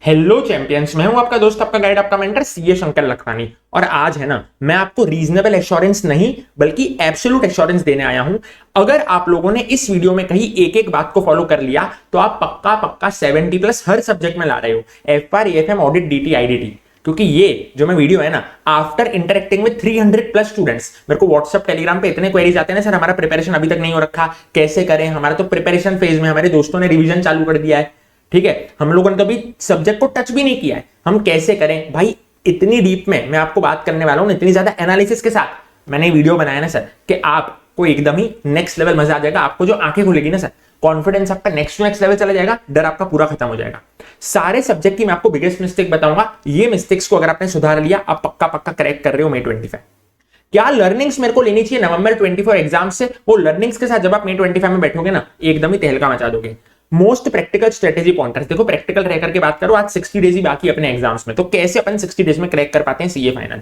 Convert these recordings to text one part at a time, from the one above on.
Hello champions, मैं हूं आपका दोस्त, आपका गाइड, आपका मेंटर सीए शंकर लखवानी। और आज है ना, मैं आपको रीजनेबल एश्योरेंस नहीं बल्कि एब्सोल्यूट एश्योरेंस देने आया हूं। अगर आप लोगों ने इस वीडियो में कहीं एक एक बात को फॉलो कर लिया तो आप पक्का पक्का 70+ हर सब्जेक्ट में ला रहे हो, FR, AFM, audit, DT, IDT. क्योंकि ये जो मैं वीडियो है ना, आफ्टर इंटरेक्टिंग विद 300+ स्टूडेंट्स, मेरे को व्हाट्सएप टेलीग्राम पे इतने क्वेरीज आते हैं ना, सर हमारा प्रिपरेशन अभी तक नहीं हो रखा, कैसे करें। हमारा तो प्रिपरेशन फेज में, हमारे दोस्तों ने रिवीजन चालू कर दिया है, ठीक है, हम लोगों ने तो अभी सब्जेक्ट को टच भी नहीं किया है, हम कैसे करें भाई। इतनी डीप में मैं आपको बात करने वाला हूं, इतनी ज्यादा एनालिसिस के साथ मैंने वीडियो बनाया ना सर, कि आपको एकदम ही नेक्स्ट लेवल मजा आ जाएगा। आपको जो आंखें खुलेगी ना सर, कॉन्फिडेंस आपका नेक्स्ट लेवल चला जाएगा, डर आपका पूरा खत्म हो जाएगा। सारे सब्जेक्ट की मैं आपको बिगेस्ट मिस्टेक बताऊंगा। ये मिस्टेक्स को अगर आपने सुधार लिया, आप पक्का पक्का करेक्ट कर रहे हो May 25। क्या लर्निंग्स मेरे को लेनी चाहिए November 24 एग्जाम से, वो लर्निंग्स के साथ जब आप May 25 में बैठोगे ना, एकदम ही तहलका मचा दोगे। मोस्ट प्रैक्टिकल स्ट्रेटेजी पॉइंटर्स, देखो प्रैक्टिकल रह करके बात करो। आज 60 डेज ही बाकी अपने एग्जाम्स में, तो कैसे अपन 60 डेज में क्रैक कर पाते हैं सीए फाइनल।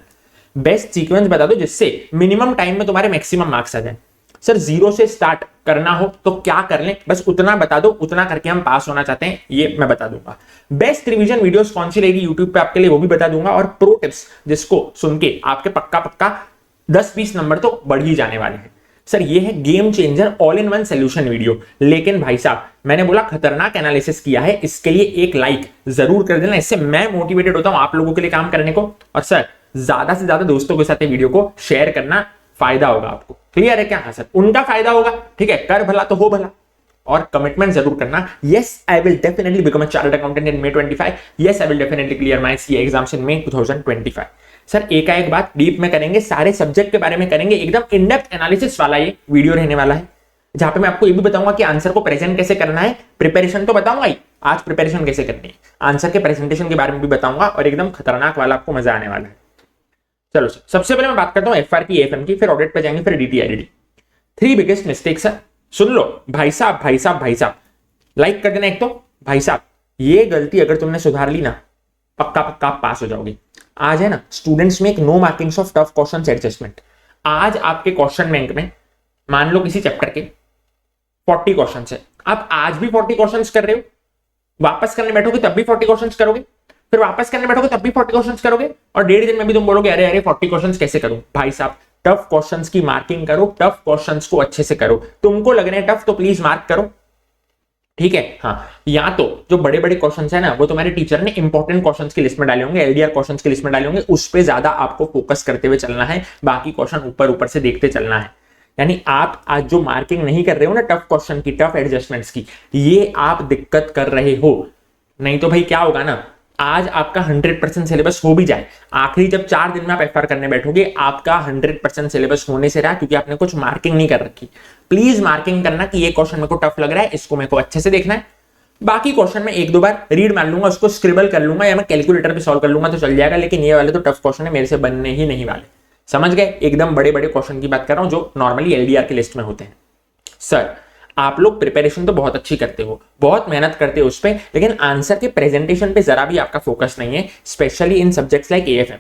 बेस्ट सीक्वेंस बता दो जिससे मिनिमम टाइम में तुम्हारे मैक्सिमम मार्क्स आ जाए। सर 0 से स्टार्ट करना हो तो क्या कर लें, बस उतना बता दो, उतना करके हम पास होना चाहते हैं, ये मैं बता दूंगा। बेस्ट रिवीजन वीडियोस कौन सी रहेगी यूट्यूब पे आपके लिए, वो भी बता दूंगा। और प्रो टिप्स जिसको सुन के आपके पक्का पक्का 10-20 नंबर तो बढ़ ही जाने वाले हैं। सर ये है game changer all in one solution video. लेकिन भाई साहब, मैंने बोला खतरनाक एनालिसिस किया है, इसके लिए एक लाइक जरूर कर देना, इससे मैं मोटिवेटेड होता हूं आप लोगों के लिए काम करने को। और सर ज्यादा से ज्यादा दोस्तों के साथ ये वीडियो को शेयर करना, फायदा होगा आपको। क्लियर है क्या? हाँ सर, उनका फायदा होगा, ठीक है, कर भला तो हो भला। और कमिटमेंट जरूर करना, yes I will definitely become a chartered accountant in May 25, yes I will definitely clear my CA exams in May 2025। Sir एक बात डीप में करेंगे, सारे सब्जेक्ट के बारे में करेंगे, एकदम इन डेप्थ एनालिसिस वाला ये वीडियो रहने वाला है, जहां पे मैं आपको ये भी बताऊंगा कि आंसर को प्रेजेंट कैसे करना है। प्रिपरेशन तो बताऊंगा ही, आज प्रिपरेशन कैसे करनी है, आंसर के प्रेजेंटेशन के बारे में भी बताऊंगा, और एकदम खतरनाक वाला आपको मजा आने वाला है। चलो सर, सबसे पहले मैं बात करता हूँ एफआर की, एएफएम की, फिर ऑडिट पे जाएंगे, फिर डीटी, आईडीटी। 3 बिगेस्ट मिस्टेक्स है, सुन लो भाई साहब, भाई साहब, भाई साहब, लाइक कर देना एक तो। भाई साहब, ये गलती अगर तुमने सुधार ली ना, पक्का पक्का आप पास हो जाओगे। आज है ना, स्टूडेंट्स में एक no markings of tough questions adjustment. आज आपके क्वेश्चन बैंक में मान लो किसी चैप्टर के 40 क्वेश्चंस है, आप आज भी 40 क्वेश्चंस कर रहे हो, वापस करने बैठोगे तब भी 40 क्वेश्चंस करोगे, फिर वापस करने बैठोगे तब भी 40 क्वेश्चंस करोगे, और 1.5 दिन में भी तुम बोलोगे अरे अरे 40 क्वेश्चंस कैसे करूं। भाई साहब, टफ क्वेश्चंस की मार्किंग करो, टफ क्वेश्चंस को अच्छे से करो। तुमको लग रहे हैं टफ तो प्लीज मार्क करो, ठीक है। हाँ, या तो जो बड़े बड़े क्वेश्चंस है ना, वो तुम्हारे टीचर ने इंपॉर्टेंट क्वेश्चंस की लिस्ट में डाले होंगे, एलडीआर क्वेश्चंस की लिस्ट में डाले होंगे, उस पे ज्यादा आपको फोकस करते हुए चलना है, बाकी क्वेश्चन ऊपर ऊपर से देखते चलना है। यानी आप आज जो मार्किंग नहीं कर रहे हो ना टफ क्वेश्चन की, टफ एडजस्टमेंट्स की, ये आप दिक्कत कर रहे हो। नहीं तो भाई क्या होगा ना, आज आपका 100% सिलेबस हो भी जाए, आखिरी जब 4 दिन में आप एफआर करने बैठोगे, आपका 100% सिलेबस होने से रहा, क्योंकि आपने कुछ मार्किंग नहीं कर रखी। प्लीज मार्किंग करना कि ये क्वेश्चन मेरे को टफ लग रहा है, इसको मेरे को अच्छे से देखना है। बाकी क्वेश्चन में 1-2 बार रीड मार लूंगा, उसको स्क्रिबल कर लूंगा, या मैं कैलकुलेटर पे सॉल्व कर लूंगा तो चल जाएगा। लेकिन ये वाले तो टफ क्वेश्चन है, मेरे से बनने ही नहीं वाले। समझ गए? एकदम बड़े बड़े क्वेश्चन की बात कर रहा हूं जो नॉर्मली एलडीआर की लिस्ट में होते हैं। सर आप लोग प्रिपरेशन तो बहुत अच्छी करते हो, बहुत मेहनत करते हो उस पर, लेकिन आंसर के प्रेजेंटेशन पे जरा भी आपका फोकस नहीं है, specially in subjects like AFM.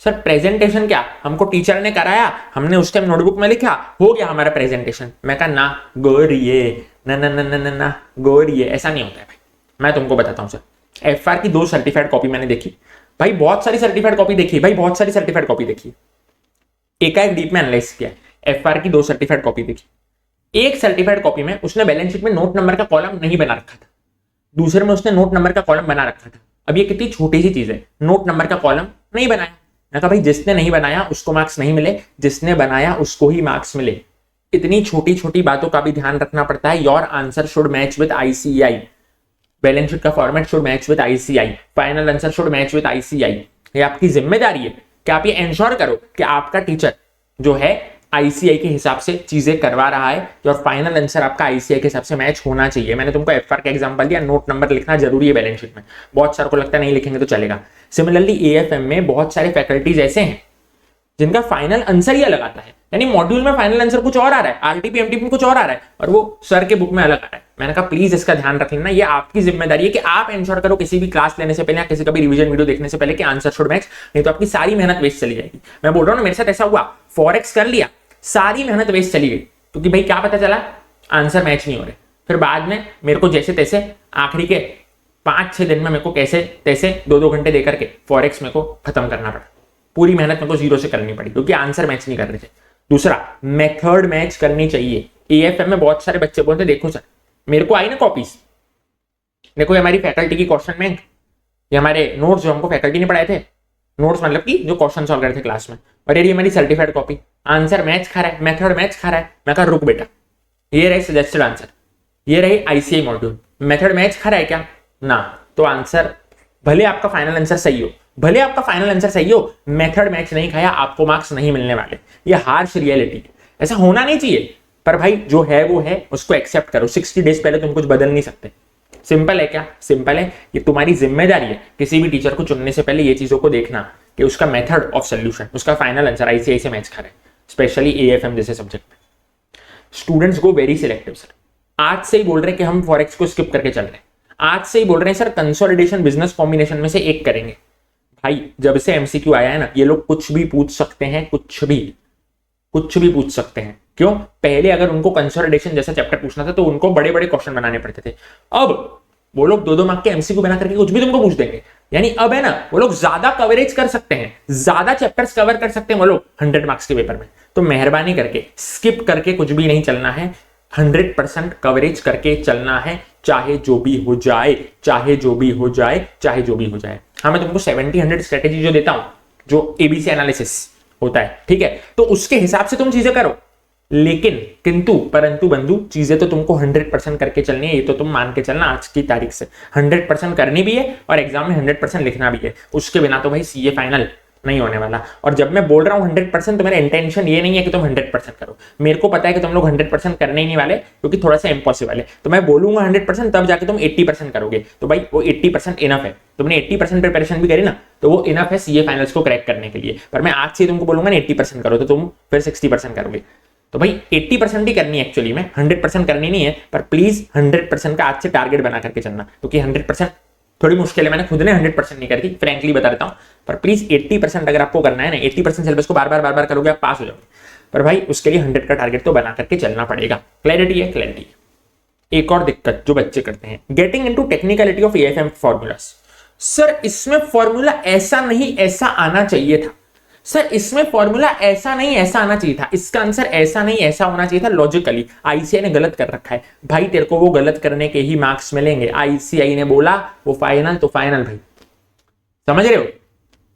Sir presentation क्या, हमको टीचर ने कराया, हमने उस टाइम नोटबुक में लिखा, हो गया हमारा प्रेजेंटेशन। मैं कहा ना गोरिये, ना ना ना ना ना गोरिये, ऐसा नहीं होता है भाई। मैं तुमको बताता हूँ सर, एफआर की 2 सर्टिफाइड कॉपी मैंने देखी भाई, बहुत सारी सर्टिफाइड कॉपी देखी भाई, बहुत सारी सर्टिफाइड कॉपी देखी, एक डीप में एनालाइज किया। एफआर की 2 सर्टिफाइड कॉपी देखी, एक सर्टिफाइड कॉपी में उसने बैलेंस शीट में नोट नंबर का कॉलम नहीं बना रखा था, दूसरे में उसने नोट नंबर का कॉलम बना रखा था। अब ये कितनी छोटी सी चीज है, नोट नंबर का कॉलम नहीं बनाया। मैं कहा भाई जिसने नहीं बनाया उसको मार्क्स नहीं मिले, जिसने बनाया उसको ही मार्क्स मिले। इतनी छोटी छोटी बातों का भी ध्यान रखना पड़ता है। Your answer should match with ICAI, balance sheet का format should match with ICAI, final answer should match with ICAI. ये आपकी जिम्मेदारी है कि आप ये इंश्योर करो कि आपका टीचर जो है आईसीआई के हिसाब से चीजें करवा रहा है, और फाइनल आंसर आपका आईसीआई के हिसाब से मैच होना चाहिए। मैंने तुमको एफआर का एग्जांपल दिया, नोट नंबर लिखना जरूरी है बैलेंस शीट में, बहुत सारे को लगता है नहीं लिखेंगे तो चलेगा। सिमिलरली एएफएम में बहुत सारे फैकल्टीज ऐसे हैं जिनका फाइनल आंसर ही अलग आता है, यानी मॉड्यूल में फाइनल आंसर कुछ और आ रहा है, आरटीपी एमटीपी में कुछ और आ रहा है, और वो सर के बुक में अलग आ रहा है। मैंने कहा प्लीज इसका ध्यान रख लेना, ये आपकी जिम्मेदारी है कि आप इंश्योर करो किसी भी क्लास लेने से पहले या किसी का भी रिवीजन वीडियो देखने से पहले कि आंसर शुड मैच, नहीं तो आपकी सारी मेहनत वेस्ट चली जाएगी। मैं बोल रहा हूँ ना, मेरे साथ ऐसा हुआ, फॉरेक्स कर लिया, सारी मेहनत वेस्ट चली गई, क्योंकि भाई क्या पता चला आंसर मैच नहीं हो रहे। फिर बाद में मेरे को जैसे तैसे आखिरी के 5-6 दिन में मेरे को कैसे तैसे 2-2 घंटे देकर के फॉरेक्स मेरे को खत्म करना पड़ा। पूरी मेहनत मेरे को जीरो से करनी पड़ी क्योंकि आंसर मैच नहीं कर रहे थे। दूसरा, मेथड मैच करनी चाहिए। एएफएम में बहुत सारे बच्चे बोलते देखो सर मेरे को आई ना कॉपीज, देखो ये हमारी फैकल्टी की क्वेश्चन बैंक, ये हमारे नोट्स जो हमको फैकल्टी ने पढ़ाए थे, नोट्स मतलब कि जो क्वेश्चन सॉल्व कर रहे थे क्लास में, और ये हमारी सर्टिफाइड कॉपी, आंसर मैच खा रहा है, मेथड मैच खा रहा है। मैं कहा रुक बेटा, ये रहे सजेस्टेड आंसर, ये रही आईसीआई मॉड्यूल, मेथड मैच खा रहा है क्या ना, तो आंसर भले आपका फाइनल आंसर सही हो, भले आपका फाइनल आंसर सही हो, मेथड मैच नहीं खाया आपको मार्क्स नहीं मिलने वाले। ये हार्श रियलिटी, ऐसा होना नहीं चाहिए, पर भाई जो है वो है, उसको एक्सेप्ट करो। 60 डेज पहले तुम कुछ बदल नहीं सकते। सिंपल है क्या? सिंपल है। ये तुम्हारी जिम्मेदारी है किसी भी टीचर को चुनने से पहले ये चीजों को देखना कि उसका मेथड ऑफ सोल्यूशन, उसका फाइनल आंसर आईसीआई से मैच करे, स्पेशली एएफएम जैसे सब्जेक्ट में। Students go very selective sir. आज से ही बोल रहे हैं कि हम फॉरेक्स को स्किप करके चल रहे हैं, आज से ही बोल रहे हैं सर कंसोलिडेशन बिजनेस कॉम्बिनेशन में से एक करेंगे। भाई जब से एमसीक्यू आया है ना, ये लोग कुछ भी पूछ सकते हैं, कुछ भी पूछ सकते हैं। क्यों? पहले अगर उनको कंसोलिडेशन जैसा चैप्टर पूछना था तो उनको बड़े बड़े क्वेश्चन बनाने पड़ते थे। अब वो लोग 2-2 मार्क के एमसीक्यू बना करके कुछ भी तुमको पूछ देंगे। यानी अब है ना, वो लोग ज्यादा कवरेज कर सकते हैं, ज्यादा चैप्टर्स कवर कर सकते हैं वो लोग 100 मार्क्स के पेपर में। तो मेहरबानी करके स्किप करके कुछ भी नहीं चलना है, 100% कवरेज करके चलना है, चाहे जो भी हो जाए, चाहे जो भी हो जाए, चाहे जो भी हो जाए। हाँ, मैं तुमको 70-100 स्ट्रेटेजी जो देता हूं, जो एबीसी एनालिसिस होता है, ठीक है, तो उसके हिसाब से तुम चीजें करो। लेकिन किंतु परंतु बंधु, चीजें तो तुमको 100% करके चलनी है, ये तो तुम मान के चलना आज की तारीख से 100% करनी भी है और एग्जाम में 100% लिखना भी है। उसके बिना तो भाई सीए फाइनल नहीं होने वाला। और जब मैं बोल रहा हूं 100%, तो मेरा इंटेंशन ये नहीं है कि तुम 100% करो। मेरे को पता है कि तुम लोग 100% करने ही नहीं वाले, क्योंकि थोड़ा सा इम्पॉसिबल है। तो मैं बोलूंगा 100%, तब जाके तुम 80% करोगे। तो भाई वो 80% इनफ है। तुमने 80% प्रिपरेशन भी करी ना, तो वो इनफ है सीए फाइनल्स को क्रैक करने के लिए। पर मैं आज से तुमको बोलूंगा ना 80% करो, तो तुम फिर 60% करोगे। तो भाई 80% ही करनी है एक्चुअली में, 100% करनी नहीं है। पर प्लीज 100% का आज से टारगेट बना करके चलना, क्योंकि 100% थोड़ी मुश्किल है। मैंने खुद ने 100% नहीं करी थी, फ्रैंकली बता देता हूं। पर प्लीज 80% अगर आपको करना है ना, 80% सिलेबस को बार बार करोगे, आप पास हो जाओगे। पर भाई उसके लिए 100 का टारगेट तो बना करके चलना पड़ेगा। क्लैरिटी है? क्लैरिटी। एक और दिक्कत जो बच्चे करते हैं, getting into technicality of AFM formulas. Sir इसमें फॉर्मूला ऐसा नहीं ऐसा आना चाहिए था, सर इसमें फॉर्मूला ऐसा नहीं ऐसा आना चाहिए था, इसका आंसर ऐसा नहीं ऐसा होना चाहिए था। लॉजिकली आईसीआई ने गलत कर रखा है भाई, तेरे को वो गलत करने के ही मार्क्स मिलेंगे। आईसीआई ने बोला वो फाइनल तो फाइनल, भाई समझ रहे हो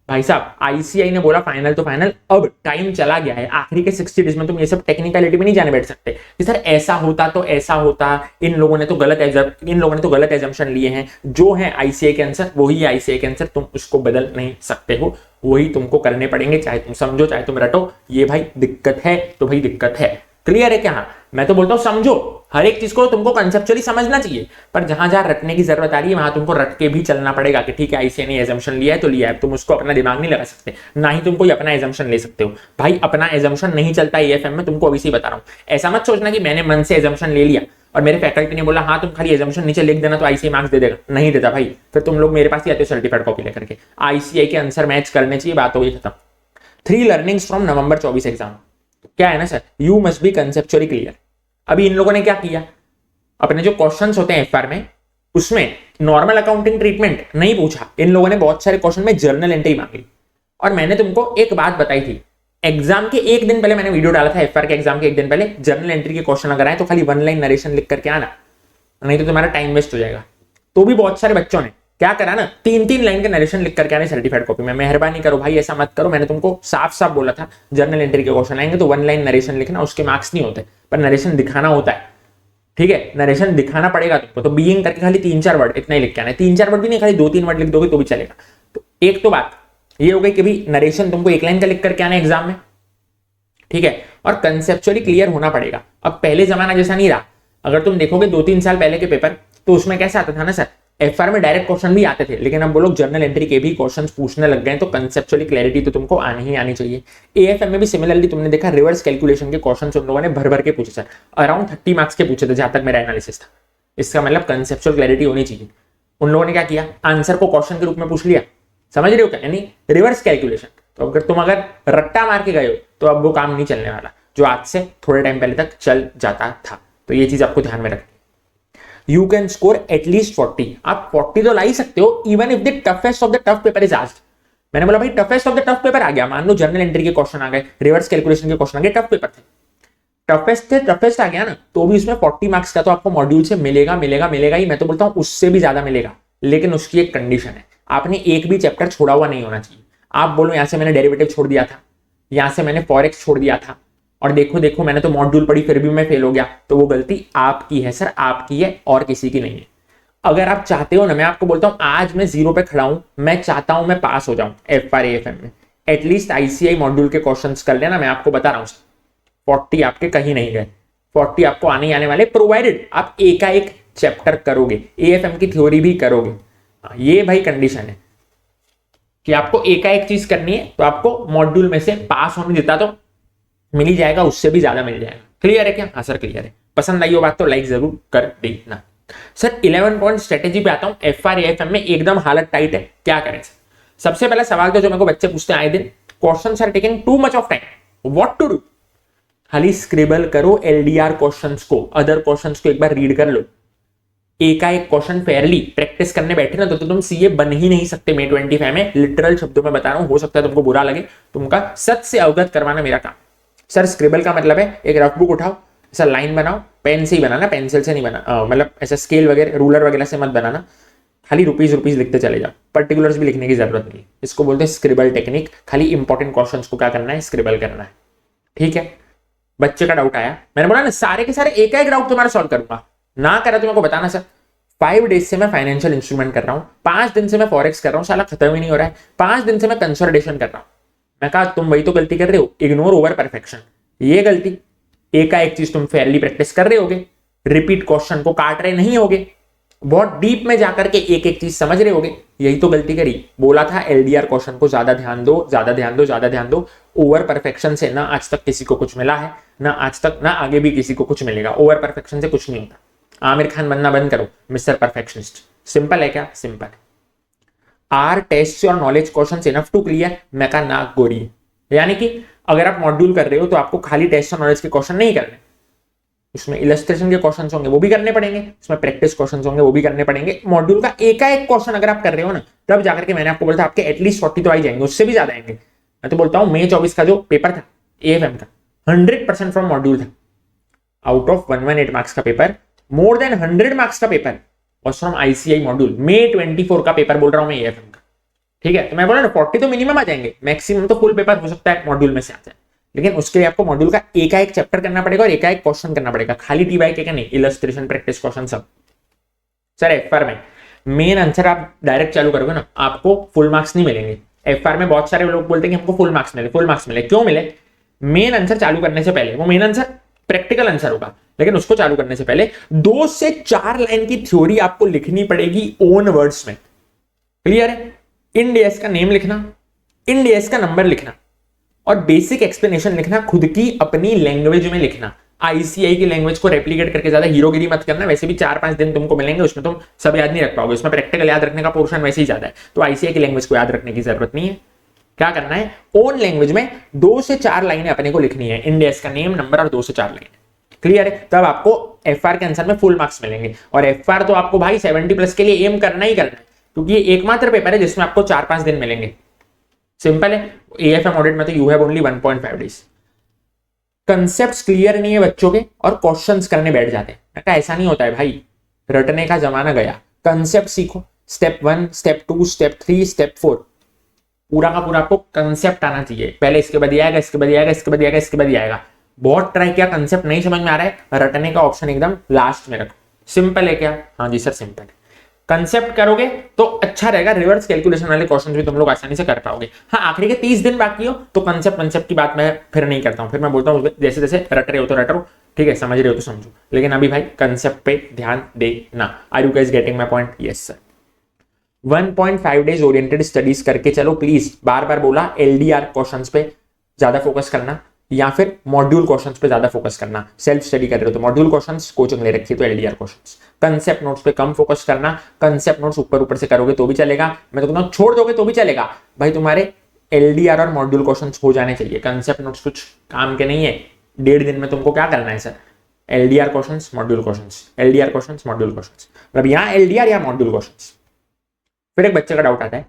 भाई साहब, आईसीआई ने बोला फाइनल तो फाइनल। अब टाइम चला गया है, आखिरी के 60 डेज में तुम ये सब टेक्निकलिटी में नहीं जाने बैठ सकते कि सर ऐसा होता तो ऐसा होता, इन लोगों ने तो गलत एजम्पशन लिए हैं। जो है आईसीआई के आंसर वही आईसीआई के आंसर, तुम उसको बदल नहीं सकते हो, वही तुमको करने पड़ेंगे, चाहे तुम समझो चाहे तुम रटो। ये भाई दिक्कत है, तो भाई दिक्कत है। क्लियर है क्या? हाँ, मैं तो बोलता हूं समझो, हर एक चीज को तुमको कंसेप्चुअली समझना चाहिए, पर जहां जहां रटने की जरूरत आ रही है वहां तुमको रट के भी चलना पड़ेगा कि ठीक है आईसीआई ने एजम्पशन लिया है तो लिया है। तुम उसको अपना दिमाग नहीं लगा सकते, ना ही तुम कोई अपना एजम्पशन ले सकते हो। भाई अपना एजम्पशन नहीं चलता एएफएम में, तुमको अभी से बता रहा हूं। ऐसा मत सोचना कि मैंने मन से एजम्पशन ले लिया और मेरे फैकल्टी ने बोला हाँ तुम खाली एजम्पशन नीचे लिख देना तो आईसीआई मार्क्स दे देगा। नहीं देता भाई, फिर तुम लोग मेरे पास ही आते हो सर्टिफाइड कॉपी लेकर के। आईसीआई के आंसर मैच करने चाहिए, बात हो गई खत्म। 3 लर्निंग्स फ्रॉम नवंबर 24 एग्जाम। क्या है ना sir, you must be conceptually clear. अभी इन लोगों ने क्या किया, अपने जो क्वेश्चंस होते हैं एफआर में, उसमें नॉर्मल अकाउंटिंग ट्रीटमेंट नहीं पूछा। इन लोगों ने बहुत सारे क्वेश्चन में जर्नल एंट्री मांगी। और मैंने तुमको एक बात बताई थी, एग्जाम के एक दिन पहले मैंने वीडियो डाला था, एफआर के एग्जाम के एक दिन पहले, जर्नल एंट्री के क्वेश्चन अगर आए तो खाली 1 लाइन नरेशन लिख करके आना, नहीं तो तुम्हारा टाइम वेस्ट हो जाएगा। तो भी बहुत सारे बच्चों ने क्या करा ना, 3-3 लाइन के नरेशन लिख करके आने सर्टिफाइड कॉपी में। मेहरबानी करो भाई, ऐसा मत करो। मैंने तुमको साफ साफ बोला था जर्नल एंट्री के क्वेश्चन आएंगे तो 1 लाइन नरेशन लिखना, उसके मार्क्स नहीं होते, पर नरेशन दिखाना होता है। ठीक है, नरेशन दिखाना पड़ेगा तुमको। तो बीइंग करके खाली 3-4 वर्ड इतना ही लिख के आना है। 3-4 वर्ड भी नहीं, खाली 2-3 वर्ड लिख दोगे तो भी चलेगा। तो एक तो बात ये हो गई कि भाई नरेशन तुमको 1 लाइन का लिख करके आना है एग्जाम में, ठीक है, और कंसेप्चुअली क्लियर होना पड़ेगा। अब पहले जमाना जैसा नहीं रहा। अगर तुम देखोगे 2-3 साल पहले के पेपर, तो उसमें कैसा आता था ना सर, एफआर में डायरेक्ट क्वेश्चन भी आते थे, लेकिन अब वो लोग जर्नल एंट्री के भी क्वेश्चंस पूछने लग गए। तो कंसेप्चुअली क्लैरिटी तो तुमको आनी ही आनी चाहिए। एएफएम में भी सिमिलरली तुमने देखा, रिवर्स कैलकुलेशन के क्वेश्चंस उन लोगों ने भर भर के पूछे सर, अराउंड 30 मार्क्स के पूछे थे जहां तक मेरा एनालिसिस था। इसका मतलब कंसेप्चुअल क्लैरिटी होनी चाहिए। उन लोगों ने क्या किया, आंसर को क्वेश्चन के रूप में पूछ लिया। समझ रहे हो क्या? यानी रिवर्स कैलकुलेशन। तो अगर तुम रट्टा मार के गए हो तो अब वो काम नहीं चलने वाला, जो आज से थोड़े टाइम पहले तक चल जाता था। तो ये चीज आपको ध्यान में रखनी। You can score at least 40। आप 40 तो ला ही सकते हो even if the toughest of the tough paper is asked. मैंने बोला भाई toughest of the tough paper आ गया, मान लो जर्नल एंट्री के क्वेश्चन आ गए, रिवर्स कैलकुलेशन के क्वेश्चन आ गए, टफ पेपर थे, टफेस्ट आ गया ना, तो भी उसमें 40 मार्क्स का तो आपको मॉड्यूल से मिलेगा मिलेगा मिलेगा ही। मैं तो बोलता हूं उससे भी ज्यादा मिलेगा, लेकिन उसकी एक कंडीशन है, आपने एक भी चैप्टर छोड़ा हुआ नहीं होना चाहिए। आप बोलो यहां से मैंने डेरिवेटिव छोड़ दिया था, यहां से मैंने फॉरेक्स छोड़ दिया था, और देखो देखो मैंने तो मॉड्यूल पढ़ी फिर भी मैं फेल हो गया, तो वो गलती आपकी है सर, आपकी है और किसी की नहीं है। अगर आप चाहते हो ना, मैं आपको बोलता हूं आज मैं 0 पे खड़ा हूं, मैं चाहता हूं मैं पास हो जाऊं FR AFM में, एटलीस्ट ICI मॉड्यूल के क्वेश्चंस कर लेना। मैं आपको बता रहा हूं 40 आपके कहीं नहीं गए, 40 आपको आने ही आने वाले, प्रोवाइडेड आप एकाएक चैप्टर करोगे, AFM की थ्योरी भी करोगे। ये भाई कंडीशन है कि आपको एकाएक चीज करनी है, तो आपको मॉड्यूल में से पास होने देता तो मिल ही जाएगा, उससे भी ज्यादा मिल जाएगा। क्लियर है क्या? हाँ सर क्लियर है। पसंद आई हो बात तो लाइक जरूर कर देना। सर 11 पॉइंट स्ट्रेटेजी पे आता हूं। FR AFM में एकदम हालत टाइट है, क्या करें? सबसे पहला सवाल तो जो मेरे को बच्चे पूछते हैं आए दिन, questions are taking too much of time, what to do? खाली स्क्रिबल करो LDR क्वेश्चंस को, अदर क्वेश्चंस को एक बार रीड कर लो। एकाएक क्वेश्चन फेयरली प्रैक्टिस करने बैठे ना तो तुम CA बन ही नहीं सकते May 25 में। लिटरल शब्दों में बता रहा हूं, हो सकता है तुमको बुरा लगे, तुमका सच से अवगत करवाना मेरा काम। सर स्क्रिबल का मतलब है एक रफ बुक उठाओ, ऐसा लाइन बनाओ, पेन से ही बनाना, पेंसिल से नहीं बना, मतलब ऐसा स्केल वगैरह रूलर वगैरह से मत बनाना, खाली रुपीज लिखते चले जाओ, पर्टिकुलर्स भी लिखने की जरूरत नहीं। इसको बोलते हैं स्क्रिबल टेक्निक। खाली इंपॉर्टेंट क्वेश्चंस को क्या करना है, स्क्रिबल करना है। ठीक है, बच्चे का डाउट आया, मैंने बोला ना सारे के सारे एक एक डाउट तुम्हारा सॉल्व करूंगा, ना करा तो मेरे को बताना सर। 5 डेज से मैं फाइनेंशियल इंस्ट्रूमेंट कर रहा हूं, 5 दिन से मैं फॉरेक्स कर रहा हूं, साला खत्म ही नहीं हो रहा है, 5 दिन से मैं कंसोलिडेशन कर रहा हूं। मैं कहा तुम वही तो गलती कर रहे हो, इग्नोर ओवर परफेक्शन। ये गलती, एक चीज तुम फेयरली प्रैक्टिस कर रहे होगे, रिपीट क्वेश्चन को काट रहे नहीं होगे, बहुत डीप में जाकर के एक एक चीज समझ रहे होगे, यही तो गलती करी। बोला था LDR क्वेश्चन को ज्यादा ध्यान दो, ज्यादा ध्यान दो, ज्यादा ध्यान दो। ओवर परफेक्शन से ना आज तक किसी को कुछ मिला है, ना आज तक ना आगे भी किसी को कुछ मिलेगा। ओवर परफेक्शन से कुछ नहीं होता। आमिर खान बनना बंद करो, मिस्टर परफेक्शनिस्ट। सिंपल है क्या? Simple. Are test your knowledge question enough to clear? मैं कहा नाक गोरी। यानी कि अगर आप मॉड्यूल कर रहे हो तो आपको खाली टेस्ट और नॉलेज के क्वेश्चन नहीं करने, उसमें इलस्ट्रेशन के क्वेश्चंस होंगे वो भी करने पड़ेंगे, उसमें प्रैक्टिस क्वेश्चंस होंगे वो भी करने पड़ेंगे। मॉड्यूल का एकाएक क्वेश्चन अगर आप कर रहे हो ना, तब जाकर के मैंने आपको बोला था आपके एटलीस्ट 40 तो आ जाएंगे, उससे भी ज्यादा आएंगे। मैं तो बोलता हूं May 24 का जो पेपर था AFM का 100% फ्रॉम मॉड्यूल था। आउट ऑफ 118 मार्क्स का पेपर, मोर देन 100 मार्क्स का paper was from ICI module. May 24 का पेपर बोल रहा हूं मैं AFM का। ठीक है, तो मैं बोला ना 40 तो मिनिमम आ जाएंगे, मैक्सिमम तो फुल पेपर हो सकता है मॉड्यूल में से आ जाए, लेकिन उसके लिए आपको मॉड्यूल का एकाएक चैप्टर करना पड़ेगा और एकाएक क्वेश्चन करना पड़ेगा। खाली TYK का नहीं, इलस्ट्रेशन, प्रैक्टिस क्वेश्चन सब। सर FR में मेन आंसर आप डायरेक्ट चालू करोगे ना, आपको फुल मार्क्स नहीं मिलेंगे। FR में बहुत सारे लोग बोलते हैं कि हमको फुल मार्क्स मिले, फुल मार्क्स मिले, क्यों मिले? मेन आंसर चालू करने से पहले, वो मेन आंसर प्रैक्टिकल आंसर होगा, लेकिन उसको चालू करने से पहले 2 से 4 लाइन की थ्योरी आपको लिखनी पड़ेगी ओन वर्ड्स में। क्लियर है? इंड-एस का नेम लिखना, इंड-एस का नंबर लिखना, और बेसिक एक्सप्लेनेशन लिखना, खुद की अपनी लैंग्वेज में लिखना। ICI की लैंग्वेज को रेप्लिकेट करके ज्यादा हीरोगिरी मत करना, वैसे भी 4-5 दिन तुमको मिलेंगे, उसमें तुम सब याद नहीं रख पाओगे, उसमें प्रैक्टिकल याद रखने का पोर्शन वैसे ही ज्यादा है, तो ICI की लैंग्वेज को याद रखने की जरूरत नहीं है। क्या करना है, ओन लैंग्वेज में 2 से 4 लाइनें अपने को लिखनी है, इंड-एस का नेम, नंबर और 2 से 4 लाइनें। क्लियर है? तब आपको FR के आंसर में फुल मार्क्स मिलेंगे। और FR तो आपको भाई 70+ के लिए एम करना ही करना है, क्योंकि ये एकमात्र पेपर है जिसमें आपको 4-5 दिन मिलेंगे। सिंपल है। AFM ऑडिट में तो you have only 1.5 days. Concepts clear नहीं है बच्चों के और क्वेश्चंस करने बैठ जाते हैं। ऐसा नहीं होता है भाई, रटने का जमाना गया। कंसेप्ट सीखो, स्टेप 1, स्टेप 2, स्टेप 3, स्टेप 4, पूरा का पूरा आपको कंसेप्ट आना चाहिए। पहले इसके बाद आएगा, इसके बाद आएगा, इसके बाद आएगा, इसके बाद आएगा। बहुत ट्राई किया, कंसेप्ट नहीं समझ में आ रहा है, रटने का ऑप्शन एकदम लास्ट में रखो। सिंपल है क्या? हाँ जी सर सिंपल है। कंसेप्ट करोगे तो अच्छा रहेगा, रिवर्स कैलकुलेशन वाले क्वेश्चंस भी तुम लोग आसानी से कर पाओगे। हाँ, आखिरी के 30 दिन बाकी हो तो कंसेप्ट की बात मैं फिर नहीं करता हूँ, फिर मैं बोलता हूँ जैसे जैसे रट रहे हो तो रट रहो, ठीक है, समझ रहे हो तो समझो, लेकिन अभी भाई कंसेप्ट पे ध्यान देना। Are you guys getting my point? Yes sir. 1.5 days oriented studies करके चलो प्लीज। बार बार बोला LDR क्वेश्चंस पे ज्यादा फोकस करना या फिर मॉड्यूल क्वेश्चंस पे ज्यादा फोकस करना। सेल्फ स्टडी कर रहे हो तो मॉड्यूल क्वेश्चंस, कोचिंग ले रखी है तो LDR क्वेश्चंस। कंसेप्ट नोट्स पे कम फोकस करना, कंसेप्ट नोट्स ऊपर ऊपर से करोगे तो भी चलेगा, मैं तो कहता हूं छोड़ दोगे तो भी चलेगा भाई। तुम्हारे LDR और मॉड्यूल क्वेश्चंस हो जाने चाहिए, कंसेप्ट नोट्स कुछ काम के नहीं है। 1.5 दिन में तुमको क्या करना है sir? LDR questions, module questions, LDR questions, module questions, मतलब यहाँ एलडीआर या मॉड्यूल क्वेश्चंस। फिर एक बच्चे का डाउट आता है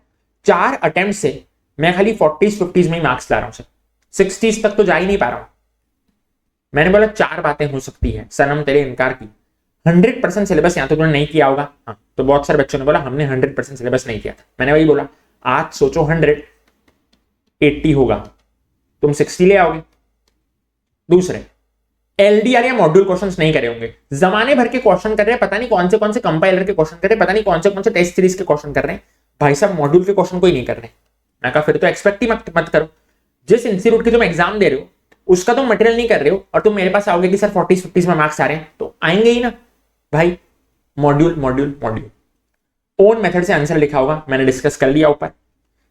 4 अटेम्प्ट से मैं खाली 40s 50s में ही मार्क्स ला रहा हूं सर, 60s तक तो जा ही नहीं पा रहा हूं। मैंने बोला 4 बातें हो सकती है, सनम तेरे इनकार की। 100% सिलेबस यहाँ तो तुमने नहीं किया होगा। हाँ, तो बहुत सारे बच्चों ने बोला हमने 100% सिलेबस नहीं किया था। मैंने वही बोला आज सोचो 180 होगा, तुम 60 ले आओगे। दूसरे, एलडीआर या मॉड्यूल क्वेश्चंस नहीं करे होंगे, जमाने भर के क्वेश्चन कर रहे हैं, पता नहीं कौन से कंपाइलर के क्वेश्चन कर रहे हैं, पता नहीं कौन से टेस्ट सीरीज के क्वेश्चन कर रहे हैं, भाई साहब मॉड्यूल के क्वेश्चन कोई नहीं कर रहे। मैं कहा फिर तो एक्सपेक्ट ही मत करो। जिस इंस्टीट्यूट की तुम एग्जाम दे रहे हो उसका तुम मटेरियल नहीं कर रहे हो और तुम मेरे पास आओगे कि सर 40s 50s में मार्क्स आ रहे हैं, तो आएंगे ही ना भाई। Module module module, own method से आंसर लिखा होगा, मैंने डिस्कस कर लिया ऊपर।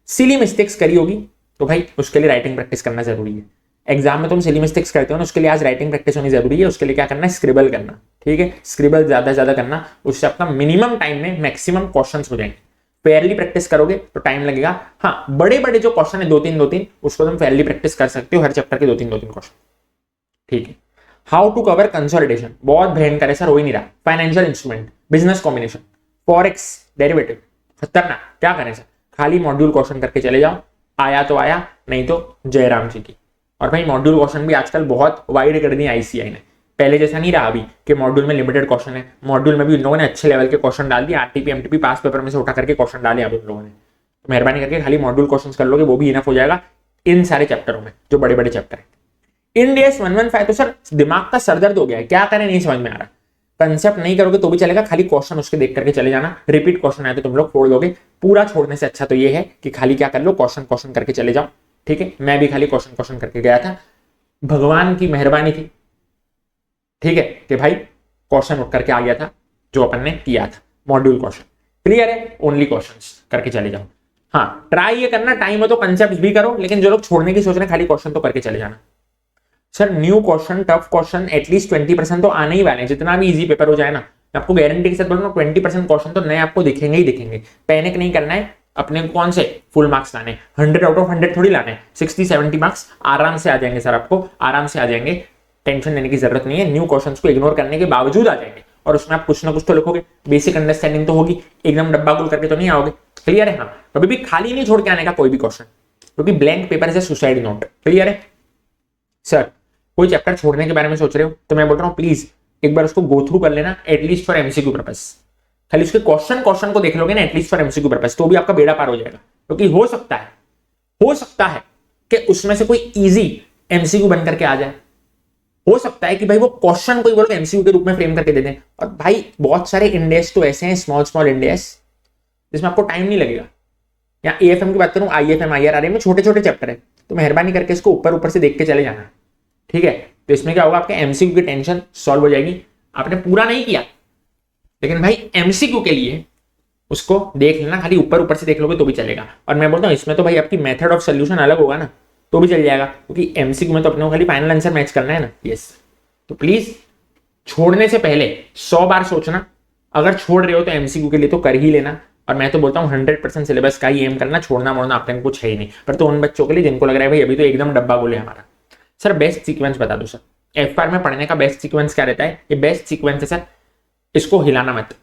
सिली मिस्टेक्स करी होगी तो भाई उसके लिए राइटिंग प्रैक्टिस करना जरूरी है। एग्जाम में तुम सिली मिस्टेक्स करते हो ना, उसके लिए आज राइटिंग प्रैक्टिस होनी जरूरी है। उसके लिए क्या करना है, स्क्रिबल करना, ठीक है, स्क्रिबल ज्यादा ज्यादा करना, उससे अपना मिनिमम टाइम में मैक्सिमम क्वेश्चन हो जाएंगे। फेयरली प्रैक्टिस करोगे तो टाइम लगेगा। हाँ, बड़े बड़े जो क्वेश्चन है 2-3 उसको तुम फेयरली प्रैक्टिस कर सकते हो, हर चैप्टर के 2-3 क्वेश्चन, ठीक है। हाउ टू कवर कंसोलिडेशन, बहुत भयंकर है सर, हो ही नहीं रहा। Financial instrument, business combination, forex, derivative, खतरनाक। क्या करें सर, खाली मॉड्यूल क्वेश्चन करके चले जाओ, आया तो आया, नहीं तो जयराम जी की। और भाई मॉड्यूल क्वेश्चन भी आजकल बहुत वाइड कर दिया आईसीआई ने, पहले जैसा नहीं रहा अभी कि मॉड्यूल में लिमिटेड क्वेश्चन है। मॉड्यूल में भी इन लोगों ने अच्छे लेवल के क्वेश्चन डाल दिए, आरटीपी एमटीपी पास पेपर में से उठा करके क्वेश्चन डाले अब इन लोगों ने। तो मेहरबानी करके खाली मॉड्यूल क्वेश्चन कर लोगे, वो भी इनफ हो जाएगा इन सारे चैप्टरों में जो बड़े बड़े चैप्टर है। इंडियस 115 तो सर दिमाग का सरदर्द हो गया है, क्या करें नहीं समझ में आ रहा। कंसेप्ट नहीं करोगे तो भी चलेगा, खाली क्वेश्चन उसके देख करके चले जाना। रिपीट क्वेश्चन आए तो तुम लोग छोड़ दोगे। पूरा छोड़ने से अच्छा तो ये है कि खाली क्या कर लो, क्वेश्चन करके चले जाओ, ठीक है। मैं भी खाली क्वेश्चन करके गया था, भगवान की मेहरबानी थी, ठीक है, कि भाई क्वेश्चन उठ करके आ गया था जो अपन ने किया था। मॉड्यूल क्वेश्चन क्लियर है, ओनली क्वेश्चंस करके चले जाओ। हाँ, ट्राई ये करना, टाइम हो तो कंसेप्ट भी करो, लेकिन जो लोग छोड़ने की सोच रहे हैं खाली क्वेश्चन तो करके चले जाना। Sir new question, tough question at least 20% तो आने ही वाले हैं। जितना भी इजी पेपर हो जाए ना, मैं आपको गारंटी के साथ बोल रहा हूँ 20% क्वेश्चन तो नए आपको दिखेंगे ही दिखेंगे। पैनिक नहीं करना है, अपने कौन से फुल मार्क्स लाने, 100 आउट ऑफ 100 थोड़ी लाने, 60-70 मार्क्स आराम से आ जाएंगे सर, आपको आराम से आ जाएंगे, टेंशन लेने की जरूरत नहीं है। न्यू क्वेश्चंस को इग्नोर करने के बावजूद आ जाएंगे और उसमें आप कुछ ना कुछ तो लिखोगे, बेसिक अंडरस्टैंडिंग तो होगी, एकदम डब्बा गुल करके तो नहीं आओगे। क्लियर है? हाँ, कभी भी खाली नहीं छोड़ के आने का कोई भी क्वेश्चन, क्योंकि blank paper is suicide note. Clear है सर? कोई चैप्टर छोड़ने के बारे में सोच रहे हो तो मैं बोल रहा हूँ प्लीज एक बार उसको गो थ्रू कर लेना, एटलीस्ट फॉर एमसीक्यू पर्पस। खाली उसके क्वेश्चन को देख लोगे ना एटलीस्ट फॉर एमसीक्यू पर्पस, तो भी आपका बेड़ा पार हो जाएगा। क्योंकि हो सकता है कि उसमें से कोई इजी एमसीक्यू बन करके आ जाए, हो सकता है कि भाई वो क्वेश्चन कोई बोल के एमसीक्यू के रूप में फ्रेम करके दे दें। और भाई बहुत सारे इंडेक्स तो ऐसे हैं, स्मॉल इंडेक्स, जिसमें आपको टाइम नहीं लगेगा। या एएफएम की बात करूं, आईएफएम आईआरआरए में छोटे छोटे चैप्टर है, तो मेहरबानी करके इसको ऊपर से देख के चले जाना, ठीक है। तो इसमें क्या होगा, आपके एमसीक्यू की टेंशन सॉल्व हो जाएगी। आपने पूरा नहीं किया, लेकिन भाई एमसीक्यू के लिए उसको देख लेना, खाली ऊपर से देख लोगे तो भी चलेगा। और मैं बोलता हूँ इसमें तो भाई आपकी मेथड ऑफ सोल्यूशन अलग होगा ना, तो भी चल जाएगा, क्योंकि एमसीक्यू में तो अपने को खाली फाइनल आंसर मैच करना है ना। यस, तो प्लीज छोड़ने से पहले 100 बार सोचना, अगर छोड़ रहे हो तो एमसीक्यू के लिए तो कर ही लेना। और मैं तो बोलता हूँ 100% सिलेबस का ही एम करना, छोड़ना मोड़ना अपने कुछ है ही नहीं। पर तो उन बच्चों के लिए जिनको लग रहा है भाई अभी तो एकदम डब्बा गोले हमारा, सर बेस्ट सीक्वेंस बता दो सर। एफआर में पढ़ने का बेस्ट सीक्वेंस क्या रहता है? ये बेस्ट सीक्वेंस है सर, इसको हिलाना मत।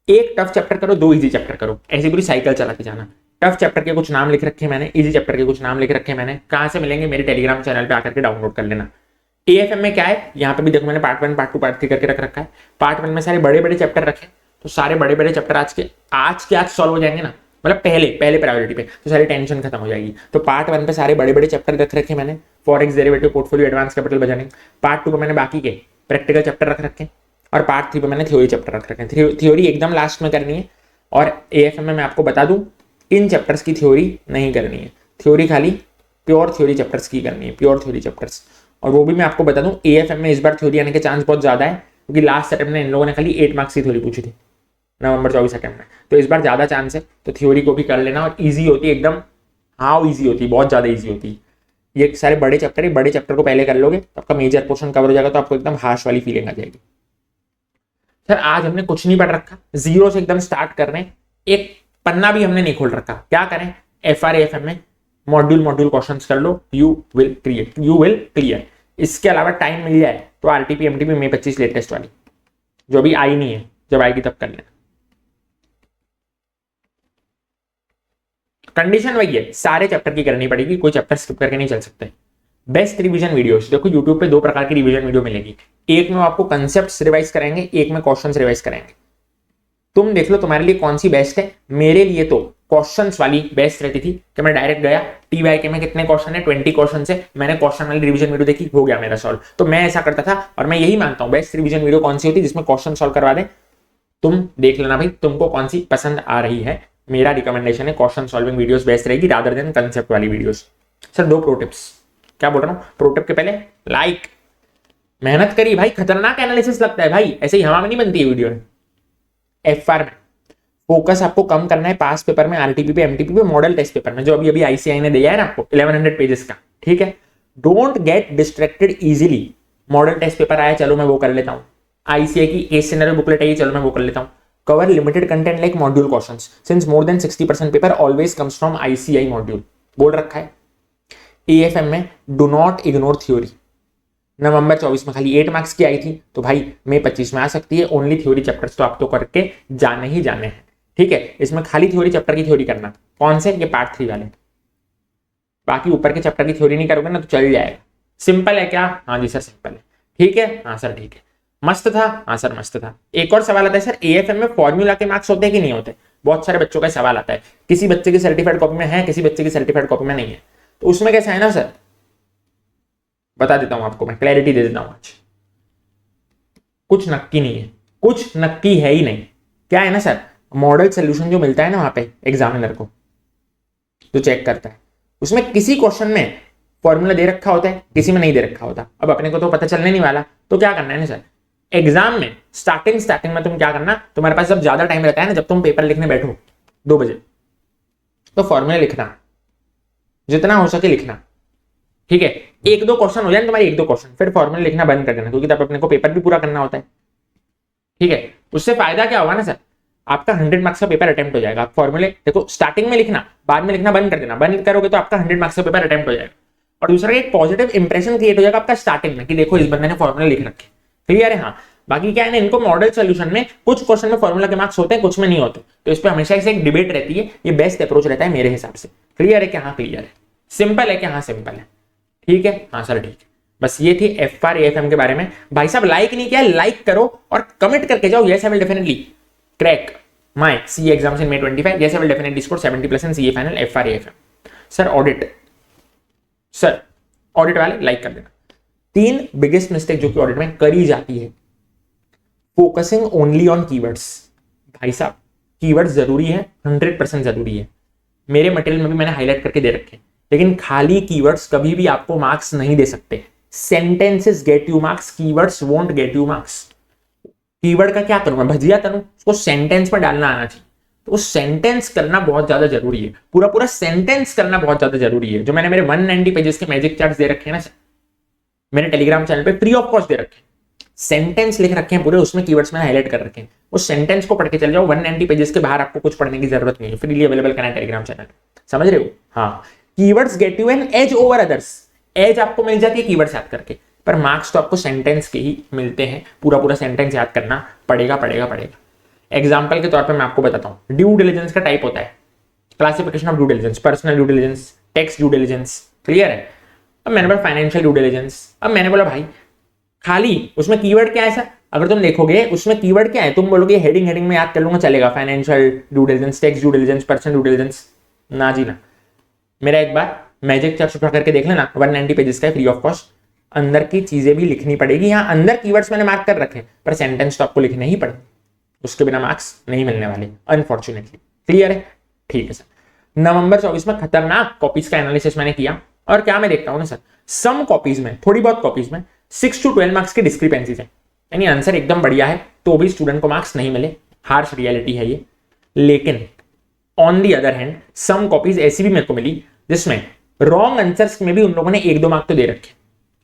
एक टफ चैप्टर करो, 2 इजी चैप्टर करो, ऐसी पूरी साइकिल चलाते जाना। टफ चैप्टर के कुछ नाम लिख रखे मैंने, इजी चैप्टर के कुछ नाम लिख रखे मैंने। कहां से मिलेंगे? मेरे टेलीग्राम चैनल पे आकर के डाउनलोड कर लेना। एएफएम में क्या है, यहाँ पे भी देखो मैंने पार्ट 1 पार्ट 2 पार्ट 3 करके रख रखा है। पार्ट 1 में सारे बड़े बड़े चैप्टर रखे, तो सारे बड़े बड़े चैप्टर आज सॉल्व हो जाएंगे ना, मतलब पहले प्रायोरिटी पे, तो सारी टेंशन खत्म हो जाएगी। तो पार्ट 1 पे सारे बड़े बड़े चैप्टर रख रखे मैंने, forex, derivative, portfolio, advance capital budgeting. Part 2 पे मैंने बाकी के प्रैक्टिकल चैप्टर रख रखे, और पार्ट 3 पे मैंने थ्योरी चैप्टर रख रखे हैं। थ्योरी एकदम लास्ट में करनी है, और एएफएम में मैं आपको बता दूं इन चैप्टर्स की थ्योरी नहीं करनी है, थ्योरी खाली प्योर थ्योरी चैप्टर्स की करनी है, प्योर थ्योरी चैप्टर्स। और वो भी मैं आपको बता दूं एएफएम में इस बार थ्योरी आने के चांस बहुत ज्यादा है, क्योंकि लास्ट अटेम्प्ट में इन लोगों ने खाली 8 मार्क्स की थ्योरी पूछी थी नवंबर 24 अटेम्प्ट में, तो इस बार ज्यादा चांस है। तो थ्योरी को भी कर लेना, और ईजी होती है एकदम, हाउ ईजी होती है, बहुत ज्यादा ईजी होती है। ये सारे बड़े चैप्टर को पहले कर लोगे तो आपका मेजर पोर्शन कवर हो जाएगा, तो आपको एकदम हाश वाली फीलिंग आ जाएगी। सर आज हमने कुछ नहीं पढ़ रखा, जीरो से एकदम स्टार्ट कर रहे हैं, एक पन्ना भी हमने नहीं खोल रखा। क्या करें? एफआर एएफएम में मॉड्यूल क्वेश्चंस कर लो, यू विल क्लियर। इसके अलावा टाइम मिल जाए तो आरटीपी एमटीपी मई 25 लेटेस्ट वाली जो अभी आई नहीं है, जब आएगी तब कर लेना। कंडीशन वही है, सारे चैप्टर की करनी पड़ेगी, कोई चैप्टर स्किप करके नहीं चल सकते। बेस्ट रिवीजन वीडियोस देखो यूट्यूब पे 2 प्रकार की रिवीजन वीडियो मिलेगी, एक में आपको कंसेप्ट्स रिवाइज करेंगे, एक में क्वेश्चंस रिवाइज करेंगे। तुम देख लो तुम्हारे लिए कौन सी बेस्ट है। मेरे लिए तो क्वेश्चंस वाली बेस्ट रहती थी कि मैं डायरेक्ट गया टीवाईके में कितने क्वेश्चन है 20 क्वेश्चन से, मैंने क्वेश्चन वाली रिवीजन वीडियो देखी, हो गया मेरा सॉल्व। तो मैं ऐसा करता था और मैं यही मानता हूं बेस्ट रिवीजन वीडियो कौन सी होती है जिसमें क्वेश्चन सॉल्व करवा दे। तुम देख लेना भाई तुमको कौन सी पसंद आ रही है। मेरा रिकमेंडेशन है क्वेश्चन सॉल्विंग वीडियोस बेस्ट रहेगी रादर देन कंसेप्ट वाली वीडियोस। सर 2 प्रो टिप्स, क्या बोल रहा हूं, प्रो टिप के पहले लाइक, मेहनत करी भाई, खतरनाक एनालिसिस लगता है भाई, ऐसे ही हवा में नहीं बनती है वीडियो। एफआर में फोकस आपको कम करना है, पास पेपर में, आरटीपी पे, एमटीपी पे, मॉडल टेस्ट पेपर में जो अभी अभी आईसीआई ने दिया है ना आपको 1100 पेजेस का, ठीक है। Don't get distracted easily. Model test paper आया, चलो मैं वो कर लेता हूं। आईसीआई की केस सिनेरियो बुकलेट आई, चलो मैं वो कर लेता हूं। Cover limited content like module questions since more than 60% paper always comes from ICI module, बोल रखा है। एएफएम में डू नॉट इग्नोर थ्योरी। नवंबर 24 में खाली 8 मार्क्स की आई थी, तो भाई मई 25 में आ सकती है। ओनली थ्योरी चैप्टर्स तो आपको करके जाने ही जाने हैं, ठीक है। इसमें खाली थ्योरी चैप्टर की थ्योरी करना, कौन से, ये पार्ट 3 वाले, बाकी ऊपर के चैप्टर की थ्योरी नहीं करोगे ना तो चल जाएगा। सिंपल है क्या, हाँ जी सर सिंपल है, ठीक है, हाँ सर ठीक है। मस्त था, हाँ सर मस्त था। एक और सवाल आता है सर एएफएम में फॉर्मूला के मार्क्स होते हैं कि नहीं होते, बहुत सारे बच्चों का सवाल आता है। किसी बच्चे की सर्टिफाइड कॉपी में है, किसी बच्चे की सर्टिफाइड कॉपी में नहीं है, तो उसमें कैसा है ना सर, बता देता हूं आपको, मैं क्लैरिटी दे देता हूं आज। कुछ नक्की नहीं है, कुछ नक्की है ही नहीं। क्या है ना सर, मॉडल सोल्यूशन जो मिलता है ना वहां पे एग्जामिनर को जो चेक करता है, उसमें किसी क्वेश्चन में फॉर्मूला दे रखा होता है, किसी में नहीं दे रखा होता। अब अपने को तो पता चलने नहीं वाला, तो क्या करना है ना सर, एग्जाम में स्टार्टिंग में तुम क्या करना, तुम्हारे पास जब ज्यादा टाइम रहता है ना, जब तुम पेपर लिखने बैठो 2 बजे, तो फॉर्मूला लिखना, जितना हो सके लिखना, ठीक है। 1-2 क्वेश्चन हो जाए तुम्हारे, 1-2 क्वेश्चन, फिर फॉर्मूला लिखना बंद कर देना, क्योंकि तब अपने को पेपर भी पूरा करना होता है, ठीक है। उससे फायदा क्या होगा ना सर, आपका 100 मार्क्स का पेपर अटेम्प्ट हो जाएगा। आप फॉर्मूले देखो स्टार्टिंग में लिखना, बाद में लिखना बंद कर देना, बंद करोगे तो आपका 100 मार्क्स का पेपर अटेम्प्ट हो जाएगा। और दूसरा एक पॉजिटिव इंप्रेशन क्रिएट हो जाएगा आपका स्टार्टिंग में कि देखो इस बंदे ने फॉर्मूला लिख रखे, क्लियर है। हाँ, बाकी क्या है ना, इनको मॉडल सोल्यूशन में कुछ क्वेश्चन में फॉर्मूला के मार्क्स होते हैं, कुछ में नहीं होते, तो इस पर हमेशा से एक डिबेट रहती है। ये बेस्ट अप्रोच रहता है मेरे हिसाब से। क्लियर है क्या, हाँ क्लियर है। सिंपल है क्या, हाँ सिंपल है, ठीक है, हाँ सर ठीक है। बस ये थी एफआर एएफएम के बारे में। भाई साहब लाइक नहीं किया, लाइक करो और कमेंट करके जाओ, yes I will definitely crack my CA exams in May 25, yes I will definitely score 70+ in CA final FR AFM. Sir audit, sir audit वाले लाइक कर देना। 3 बिगेस्ट मिस्टेक जो कि ऑडिट में करी जाती है, फोकसिंग ओनली ऑन कीवर्ड्स। भाई साहब कीवर्ड्स जरूरी है, 100% जरूरी है, मेरे मटेरियल में भी मैंने हाईलाइट करके दे रखे हैं, लेकिन खाली कीवर्ड्स कभी भी आपको मार्क्स नहीं दे सकते। Sentences get you marks, keywords won't get you marks. Keyword का क्या करूं मैं, भजिया तरूं, उसको सेंटेंस में डालना आना चाहिए, तो सेंटेंस करना बहुत ज्यादा जरूरी है, पूरा सेंटेंस करना बहुत ज्यादा जरूरी है। जो मैंने मेरे 190 पेजेस के मैजिक चार्ट्स दे रखे हैं ना, मेरे टेलीग्राम चैनल पे फ्री ऑफ कॉस्ट दे रखे हैं, सेंटेंस लिख रखे हैं पूरे, उसमें कीवर्ड्स मैंने हाईलाइट कर रखे हैं। उस सेंटेंस को पढ़ के चल जाओ, 190 पेजेस के बाहर आपको कुछ पढ़ने की जरूरत नहीं है, फ्रीली अवेलेबल करना है टेलीग्राम चैनल, समझ रहे हो। हाँ, keywords get you an edge over others, edge आपको मिल जाती है कीवर्ड्स याद करके, पर मार्क्स तो आपको सेंटेंस के ही मिलते हैं। पूरा सेंटेंस याद करना पड़ेगा। एग्जाम्पल के तौर पर मैं आपको बताता हूँ, ड्यू डिलिजेंस का टाइप होता है, classification of due diligence, personal due diligence, tax due diligence, clear है। अब मैंने बोला फाइनेंशियल ड्यू डिलिजेंस, अब मैंने बोला भाई खाली उसमें कीवर्ड क्या है सर, अगर तुम देखोगे उसमें कीवर्ड क्या है, तुम बोलोगे हेडिंग में याद कर लूंगा चलेगा, financial due diligence, tax due diligence, personal due diligence, ना जी ना। मेरा एक बार मैजिक चार्ट उठा करके देख लेना, 190 पेजेस का फ्री ऑफ कॉस्ट, अंदर की चीजें भी लिखनी पड़ेगी। यहाँ अंदर कीवर्ड्स मैंने मार्क कर रखे, पर सेंटेंस तो आपको लिखने ही पड़े, उसके बिना मार्क्स नहीं मिलने वाले अनफॉर्चुनेटली। क्लियर है, ठीक है सर। नवंबर 24 में खतरनाक कॉपीज का एनालिसिस मैंने किया, और क्या मैं देखता हूं ना सर, सम कॉपीज में, थोड़ी बहुत कॉपीज में 6 to 12 मार्क्स की डिस्क्रिपेंसीज है, यानी आंसर एकदम बढ़िया है तो भी स्टूडेंट को मार्क्स नहीं मिले, हार्श रियलिटी है ये। लेकिन on the other hand some copies ऐसी भी मेरे को मिली जिसमें रॉन्ग आंसर्स में भी उन लोगों ने 1-2 मार्क तो दे रखे,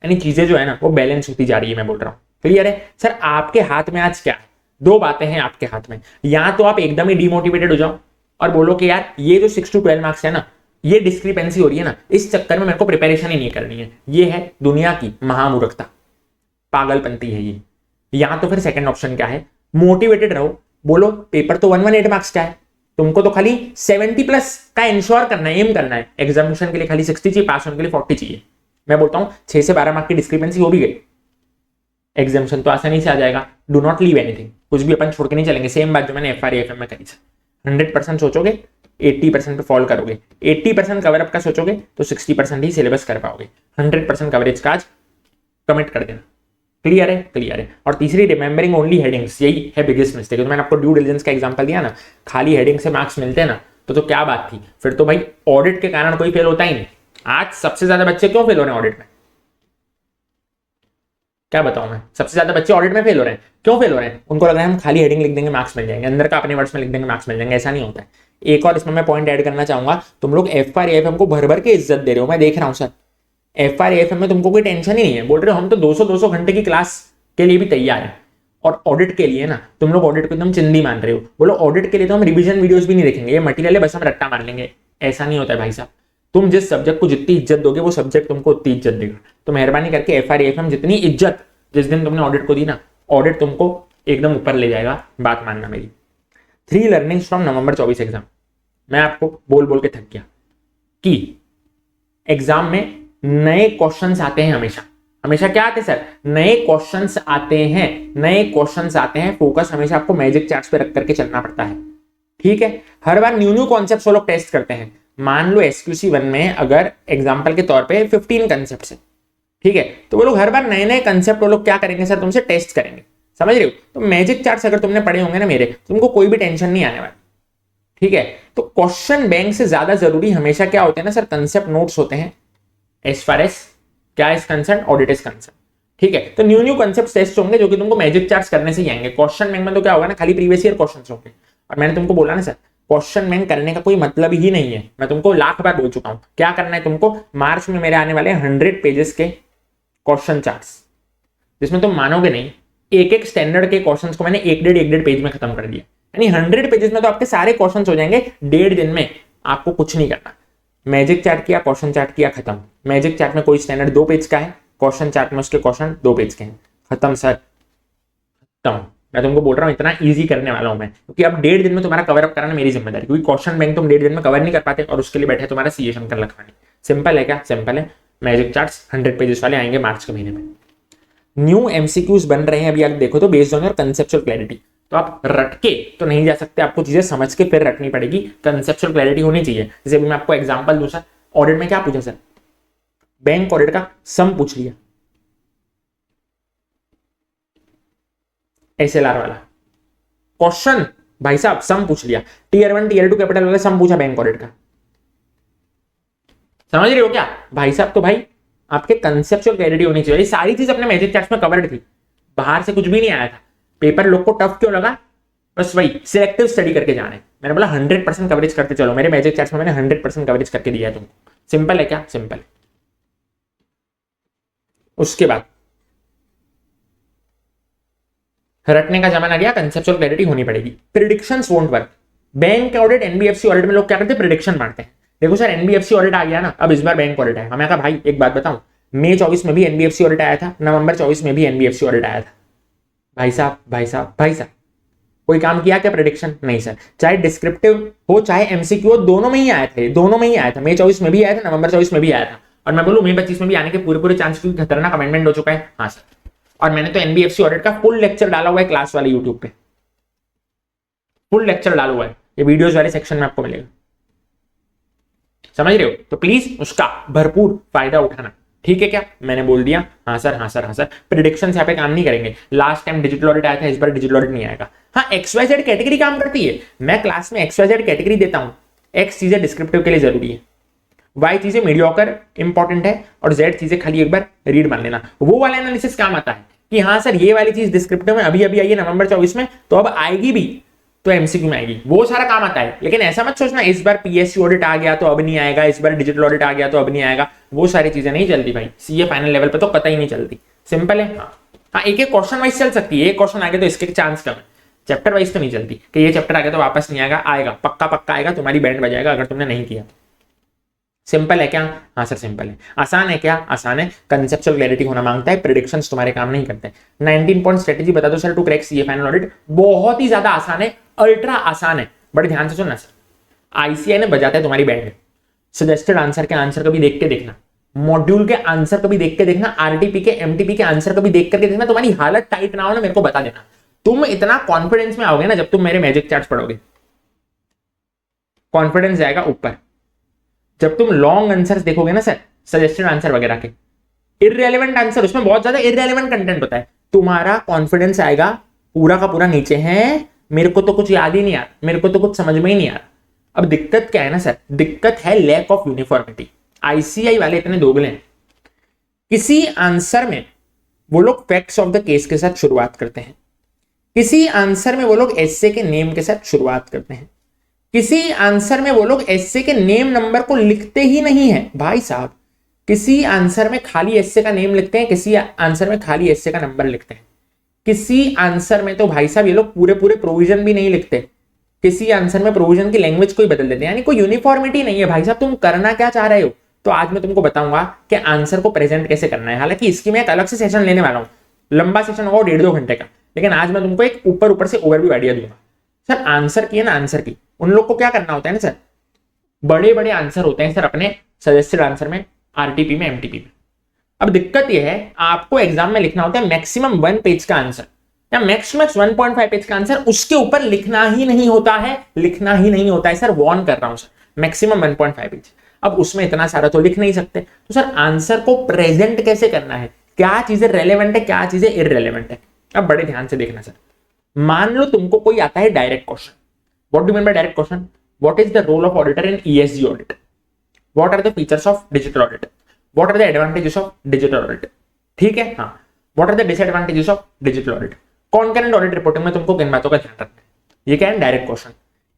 यानी चीजें जो है ना वो बैलेंस होती जा रही है, मैं बोल रहा हूं। क्लियर है सर, आपके हाथ में आज क्या है, 2 बातें हैं आपके हाथ में, या तो आप एकदम ही डिमोटिवेटेड हो जाओ और बोलो कि यार ये जो 6 to 12 मार्क्स है ना, ये डिस्क्रिपेंसी हो रही है ना, इस चक्कर में मेरे को प्रिपरेशन ही नहीं करनी है। ये है दुनिया की महामूर्खता, पागलपंती है ये। या तो फिर सेकंड ऑप्शन क्या है, मोटिवेटेड रहो, बोलो पेपर तो 118 मार्क्स का है, तुमको तो खाली 70+ का इंश्योर करना है, एम करना है, एग्जामिनेशन के लिए खाली 60 चाहिए, पास होने के लिए 40 चाहिए। मैं बोलता हूं 6 से 12 मार्क की डिस्क्रिपेंसी हो भी गई, एग्जामिनेशन तो आसानी से आ जाएगा। डू नॉट लीव एनीथिंग, कुछ भी अपन छोड़ के नहीं चलेंगे। सेम बात जो मैंने FRAFM में करी थी, 100% सोचोगे 80% पे फॉल करोगे, 80% कवर अप का सोचोगे तो 60% ही सिलेबस कर पाओगे। 100% कवरेज का आज कमिट कर देना। क्लियर है? क्लियर है। और तीसरी, रिमेंबरिंग ओनली हेडिंग्स, यही है बिगेस्ट मिस्टेक। तो मैंने आपको ड्यू डिलिजेंस का एग्जांपल दिया ना, खाली हेडिंग से मार्क्स मिलते हैं ना, तो क्या बात थी फिर। तो भाई ऑडिट के कारण कोई फेल होता ही नहीं। आज सबसे ज्यादा बच्चे क्यों फेल हो रहे हैं ऑडिट में? क्या बताऊं मैं, सबसे ज्यादा बच्चे ऑडिट में फेल हो रहे हैं। क्यों फेल हो रहे हैं? उनको लग रहा है हम खाली हेडिंग लिख देंगे मार्क्स मिल जाएंगे, अंदर का अपने वर्ड्स में लिख देंगे मार्क्स मिल जाएंगे। ऐसा नहीं होता है। एक और इसमें मैं पॉइंट ऐड करना चाहूंगा, तुम लोग FRAFM को भर भर के इज्जत दे रहे हो, मैं देख रहा हूं सर। FRAFM में तुमको कोई टेंशन ही नहीं है, बोल रहे हो हम तो 200 घंटे की क्लास के लिए भी तैयार है। और ऑडिट के लिए ना तुम लोग ऑडिट को एकदम चिंदी मान रहे हो, बोलो ऑडिट के लिए तो हम रिवीजन वीडियोस भी नहीं देखेंगे, ये मटेरियल है बस हम रट्टा मार लेंगे। ऐसा नहीं होता है भाई साहब। तुम जिस सब्जेक्ट को जितनी इज्जत दोगे वो सब्जेक्ट तुमको उतनी इज्जत देगा। तो मेहरबानी करके FRAFM जितनी इज्जत जिस दिन तुमने ऑडिट को दी ना, ऑडिट तुमको एकदम ऊपर ले जाएगा, बात मानना मेरी। 3 लर्निंग्स फ्रॉम नवंबर 24 एग्जाम। मैं आपको बोल बोल के थक गया कि एग्जाम में नए क्वेश्चंस आते हैं हमेशा। हमेशा क्या आते हैं सर? नए क्वेश्चंस आते हैं, नए क्वेश्चंस आते हैं। फोकस हमेशा आपको मैजिक चार्ट्स पे रख करके चलना पड़ता है, ठीक है। हर बार न्यू कॉन्सेप्ट्स वो लोग टेस्ट करते हैं। मान लो SQC1 में अगर एग्जाम्पल के तौर पे 15 कंसेप्ट है, ठीक है, तो वो लोग हर बार नए नए कंसेप्ट वो लोग क्या करेंगे सर, तुमसे टेस्ट करेंगे। समझ रहे हो? तो मैजिक चार्ट्स अगर तुमने पढ़े होंगे ना मेरे, तुमको कोई भी टेंशन नहीं आने वाली, ठीक है। तो क्वेश्चन बैंक से ज्यादा जरूरी हमेशा क्या होते हैं ना सर, कंसेप्ट नोट्स होते हैं। एज फार एज क्या is concern, audit is concern, ठीक है। तो न्यू कंसेप्ट टेस्ट होंगे जो कि तुमको मैजिक चार्ट्स करने से ही आएंगे। क्वेश्चन बैंक में तो क्या होगा ना, खाली प्रीवियस ईयर क्वेश्चंस होंगे। और मैंने तुमको बोला ना सर, क्वेश्चन बैंक करने का कोई मतलब ही नहीं है। मैं तुमको लाख बार बोल चुका हूं। क्या करना है तुमको, मार्च में मेरे आने वाले 100 पेजेस के क्वेश्चन चार्ट्स, जिसमें तुम मानोगे नहीं, एक एक स्टैंडर्ड के क्वेश्चंस को मैंने एक डेढ़ पेज में खत्म कर दिया। यानी 100 पेजेस में तो आपके सारे क्वेश्चंस हो जाएंगे 1.5 दिन में। आपको कुछ नहीं करना, मैजिक चार्ट किया, क्वेश्चन चार्ट किया, खत्म। मैजिक चार्ट में कोई स्टैंडर्ड 2 पेज का है, क्वेश्चन चार्ट में उसके क्वेश्चन 2 पेज के हैं, खत्म सर, खत्म। मैं तुमको बोल रहा हूं इतना इजी करने वाला हूं मैं, क्योंकि अब 1.5 दिन में तुम्हारा कवर अप कराना मेरी जिम्मेदारी, क्योंकि क्वेश्चन बैंक तुम 1.5 दिन में कवर नहीं कर पाते और उसके लिए बैठे तुम्हारा CA शंकर लखवानी। सिंपल है क्या? सिंपल है। मैजिक चार्ट्स 100 पेजेस वाले आएंगे मार्च के महीने में। न्यू MCQs बन रहे हैं अभी, आप देखो तो based on your conceptual clarity. तो आप रट के तो नहीं जा सकते, आपको चीजें समझ के फिर रटनी पड़ेगी। कंसेप्चुअल क्लैरिटी होनी चाहिए। जैसे अभी मैं आपको एग्जांपल दूं सर, ऑडिट में क्या पूछा सर, बैंक ऑडिट का सम पूछ लिया, SLR वाला क्वेश्चन, भाई साहब सम पूछ लिया। Tier 1 Tier 2 कैपिटल वाला सम पूछा बैंक ऑडिट का। समझ रहे हो क्या भाई साहब? तो भाई आपके कंसेप्चुअल क्लैरिटी होनी चाहिए। ये सारी चीज अपने मैजिक चार्ट्स में कवर्ड थी, बाहर से कुछ भी नहीं आया था। पेपर लोग को टफ क्यों लगा? बस वही सिलेक्टिव स्टडी करके जाना है। मैंने बोला 100% कवरेज करते चलो। मेरे मैजिक चार्ट्स में मैंने 100% कवरेज करके दिया है तुमको। सिंपल है क्या? सिंपल है। उसके बाद रटने का जमाना गया, कंसेप्चुअल क्लैरिटी होनी पड़ेगी। Predictions won't work. Bank audit, NBFC audit में लोग क्या करते हैं, प्रिडिक्शन मारते हैं। देखो सर NBFC ऑडिट आ गया ना, अब इस बार बैंक ऑडिट है। हमें कहा भाई एक बात बताऊं, मई 24 में भी NBFC ऑडिट आया था, नवंबर 24 में भी NBFC ऑडिट आया था। भाई साहब भाई साहब भाई साहब, कोई काम किया क्या प्रेडिक्शन? नहीं सर। चाहे डिस्क्रिप्टिव हो चाहे MCQ हो, दोनों में ही आया था, दोनों में ही आया था। मई 24 में भी आया था, नवंबर 24 में भी आया था। और मैं बोलूं मई 25 में भी आने के पूरे चांस, क्योंकि खतरनाक अमेंडमेंट हो चुका है। हाँ सर। और मैंने तो NBFC ऑडिट का फुल लेक्चर डाला हुआ है क्लास वाले यूट्यूब पे, फुल लेक्चर डाला हुआ है, ये वीडियोस वाले सेक्शन में आपको मिलेगा। समझ रहे हो? तो प्लीज उसका भरपूर फायदा उठाना, ठीक है क्या? मैंने बोल दिया हाँ सर हाँ सर हाँ सर। प्रेडिक्शन यहाँ पे काम नहीं करेंगे। लास्ट टाइम डिजिटल ऑडिट आया था, इस बार डिजिटल ऑडिट नहीं आएगा। हाँ XYZ कैटेगरी काम करती है। मैं क्लास में XYZ कैटेगरी देता हूँ। X चीजें डिस्क्रिप्टिव के लिए जरूरी है, Y चीजें मीडियोकर इंपॉर्टेंट है, और Z चीजें खाली एक बार रीड मान लेना। वो वाला एनालिसिस काम आता है कि हाँ सर ये वाली चीज डिस्क्रिप्टिव में अभी अभी आई है नवंबर 24 में, तो अब आएगी भी तो MCQ में आएगी। वो सारा काम आता है। लेकिन ऐसा मत सोचना इस बार PSC ऑडिट आ गया तो अब नहीं आएगा, इस बार डिजिटल ऑडिट आ गया तो अब नहीं आएगा। वो सारी चीजें नहीं चलती भाई। CA फाइनल लेवल पे तो कतई नहीं चलती। सिंपल है। हाँ एक एक क्वेश्चन वाइज चल सकती है, एक क्वेश्चन आ गया तो इसके चांस कम है। चैप्टर वाइज तो नहीं चलती कि ये चैप्टर आ गया तो वापस नहीं आएगा। आएगा, पक्का पक्का आएगा, तुम्हारी बैंड बजाएगा अगर तुमने नहीं किया। सिंपल है क्या? हाँ सर सिंपल है। आसान है क्या? आसान है। कंसेप्चुअल क्लैरिटी होना मांगता है, प्रेडिक्शंस तुम्हारे काम नहीं करते। 19 पॉइंट स्ट्रेटेजी बता दो sir to crack CA final audit. बहुत ही ज्यादा आसान है, अल्ट्रा आसान है। बड़े ध्यान से सुनना सर, आईसीआई ने बजाता है तुम्हारी बैंड। सजेस्टेड आंसर के आंसर कभी देख के देखना, मॉड्यूल के आंसर कभी देख के देखना, आरटीपी के एमटीपी के आंसर कभी देख करके देखना। तुम्हारी हालत टाइट ना हो ना, मेरे को बता देना। तुम इतना कॉन्फिडेंस में आओगे ना जब तुम मेरे मैजिक चार्ट्स पढ़ोगे, कॉन्फिडेंस जाएगा ऊपर। जब तुम लॉन्ग आंसर्स देखोगे ना सर, सजेस्टेड आंसर वगैरह के, इररेलेवेंट आंसर, उसमें बहुत ज्यादा इररेलेवेंट कंटेंट होता है, तुम्हारा कॉन्फिडेंस आएगा पूरा का पूरा नीचे। है मेरे को तो कुछ याद ही नहीं आ रहा, मेरे को तो कुछ समझ में ही नहीं आ रहा। अब दिक्कत क्या है ना सर, दिक्कत है लैक ऑफ यूनिफॉर्मिटी। आईसीआई वाले इतने दोगले हैं, किसी आंसर में वो लोग फैक्ट्स ऑफ द केस के साथ शुरुआत करते हैं, किसी आंसर में वो लोग एस्से के नेम के साथ शुरुआत करते हैं, किसी आंसर में वो लोग एस्से के नेम नंबर को लिखते ही नहीं है भाई साहब। किसी आंसर में खाली एस्से का नेम लिखते हैं, किसी आंसर में खाली एस्से का नंबर लिखते हैं, किसी आंसर में तो भाई साहब ये लोग पूरे पूरे प्रोविजन भी नहीं लिखते, किसी आंसर में प्रोविजन की लैंग्वेज को ही बदल देते हैं। यानी कोई यूनिफॉर्मिटी नहीं है भाई साहब। तुम करना क्या चाह रहे हो? तो आज मैं तुमको बताऊंगा कि आंसर को प्रेजेंट कैसे करना है। हालांकि इसकी मैं एक अलग से सेशन लेने वाला हूं, लंबा सेशन होगा 1.5-2 घंटे का, लेकिन आज मैं तुमको एक ऊपर ऊपर से ओवरव्यू आइडिया दूंगा। सर आंसर की है ना, आंसर की उन लोग को क्या करना होता है ना सर, बड़े बड़े आंसर होते हैं सर अपने सजेस्टेड आंसर में, आरटीपी में, एमटीपी में। अब दिक्कत यह है, आपको एग्जाम में लिखना होता है मैक्सिमम 1 पेज का आंसर या मैक्सिमम 1.5 पेज का आंसर, उसके ऊपर लिखना ही नहीं होता है, लिखना ही नहीं होता है सर। वॉर्न कर रहा हूं सर, मैक्सिमम 1.5 पेज। अब उसमें इतना सारा तो लिख नहीं सकते, तो सर आंसर को प्रेजेंट कैसे करना है, क्या चीजें रेलेवेंट है, क्या चीजें इररेलेवेंट है। अब बड़े ध्यान से देखना सर, मान लो तुमको कोई आता है direct question. What do mean by direct question? What is the role of auditor in ESG audit? What are the features of digital audit? What are the advantages of digital audit? ठीक है, हाँ। What are the disadvantages of digital audit? Concurrent audit reporting में तुमको किन बातों का ध्यान रखना है? ये क्या है? Direct question.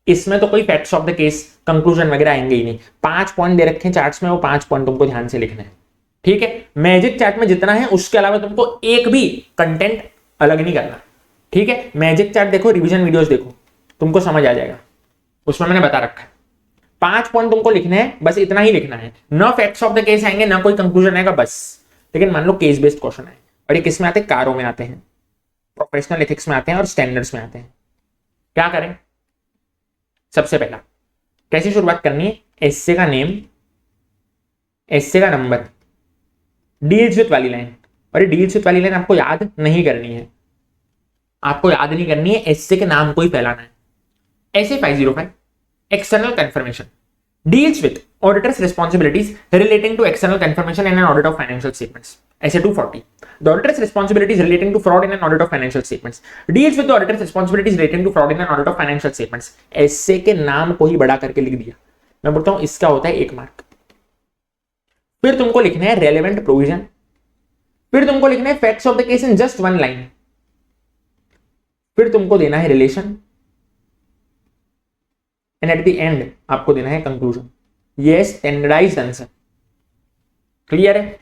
इसमें तो कोई facts of the case, conclusion वगैरह आएंगे ही नहीं। 5 पॉइंट दे रखे हैं चार्ट्स में, वो 5 पॉइंट तुमको ध्यान से लिखना है। ठीक है, मैजिक चार्ट में जितना है उसके अलावा तुमको एक भी कंटेंट अलग नहीं करना। ठीक है, मैजिक चार्ट देखो, रिवीजन वीडियोस देखो, तुमको समझ आ जाएगा, उसमें मैंने बता रखा है। 5 पॉइंट तुमको लिखने हैं, बस इतना ही लिखना है। ना फैक्ट्स ऑफ द केस आएंगे, ना कोई कंक्लूजन आएगा, बस। लेकिन मान लो केस बेस्ड क्वेश्चन आए, और ये किस में आते हैं? कारों में आते हैं, प्रोफेशनल एथिक्स में आते हैं और स्टैंडर्ड्स में आते हैं। क्या करें? सबसे पहला कैसी शुरुआत करनी है? एस्से का नेम, एस्से का नंबर, डील्स विद वाली लाइन। और ये डील्स विद वाली लाइन आपको याद नहीं करनी है, आपको याद नहीं करनी है, एस्से के नाम को ही फैलाना है। SA 505 external confirmation deals with auditors responsibilities relating to external confirmation in an audit of financial statements. Essay 240 the auditor's responsibilities relating to fraud in an audit of financial statements deals with the auditor's responsibilities relating to fraud in an audit of financial statements। ऐसे के नाम को ही बड़ा करके लिख दिया। मैं बोलता हूं इसका होता है 1 मार्क। फिर तुमको लिखना है रेलेवेंट प्रोविजन, फिर तुमको लिखना है facts of the case in just 1 line, फिर तुमको देना है relation, and at the end आपको देना है कंक्लूजन। ये स्टैंडर्डाइज्ड आंसर। क्लियर है?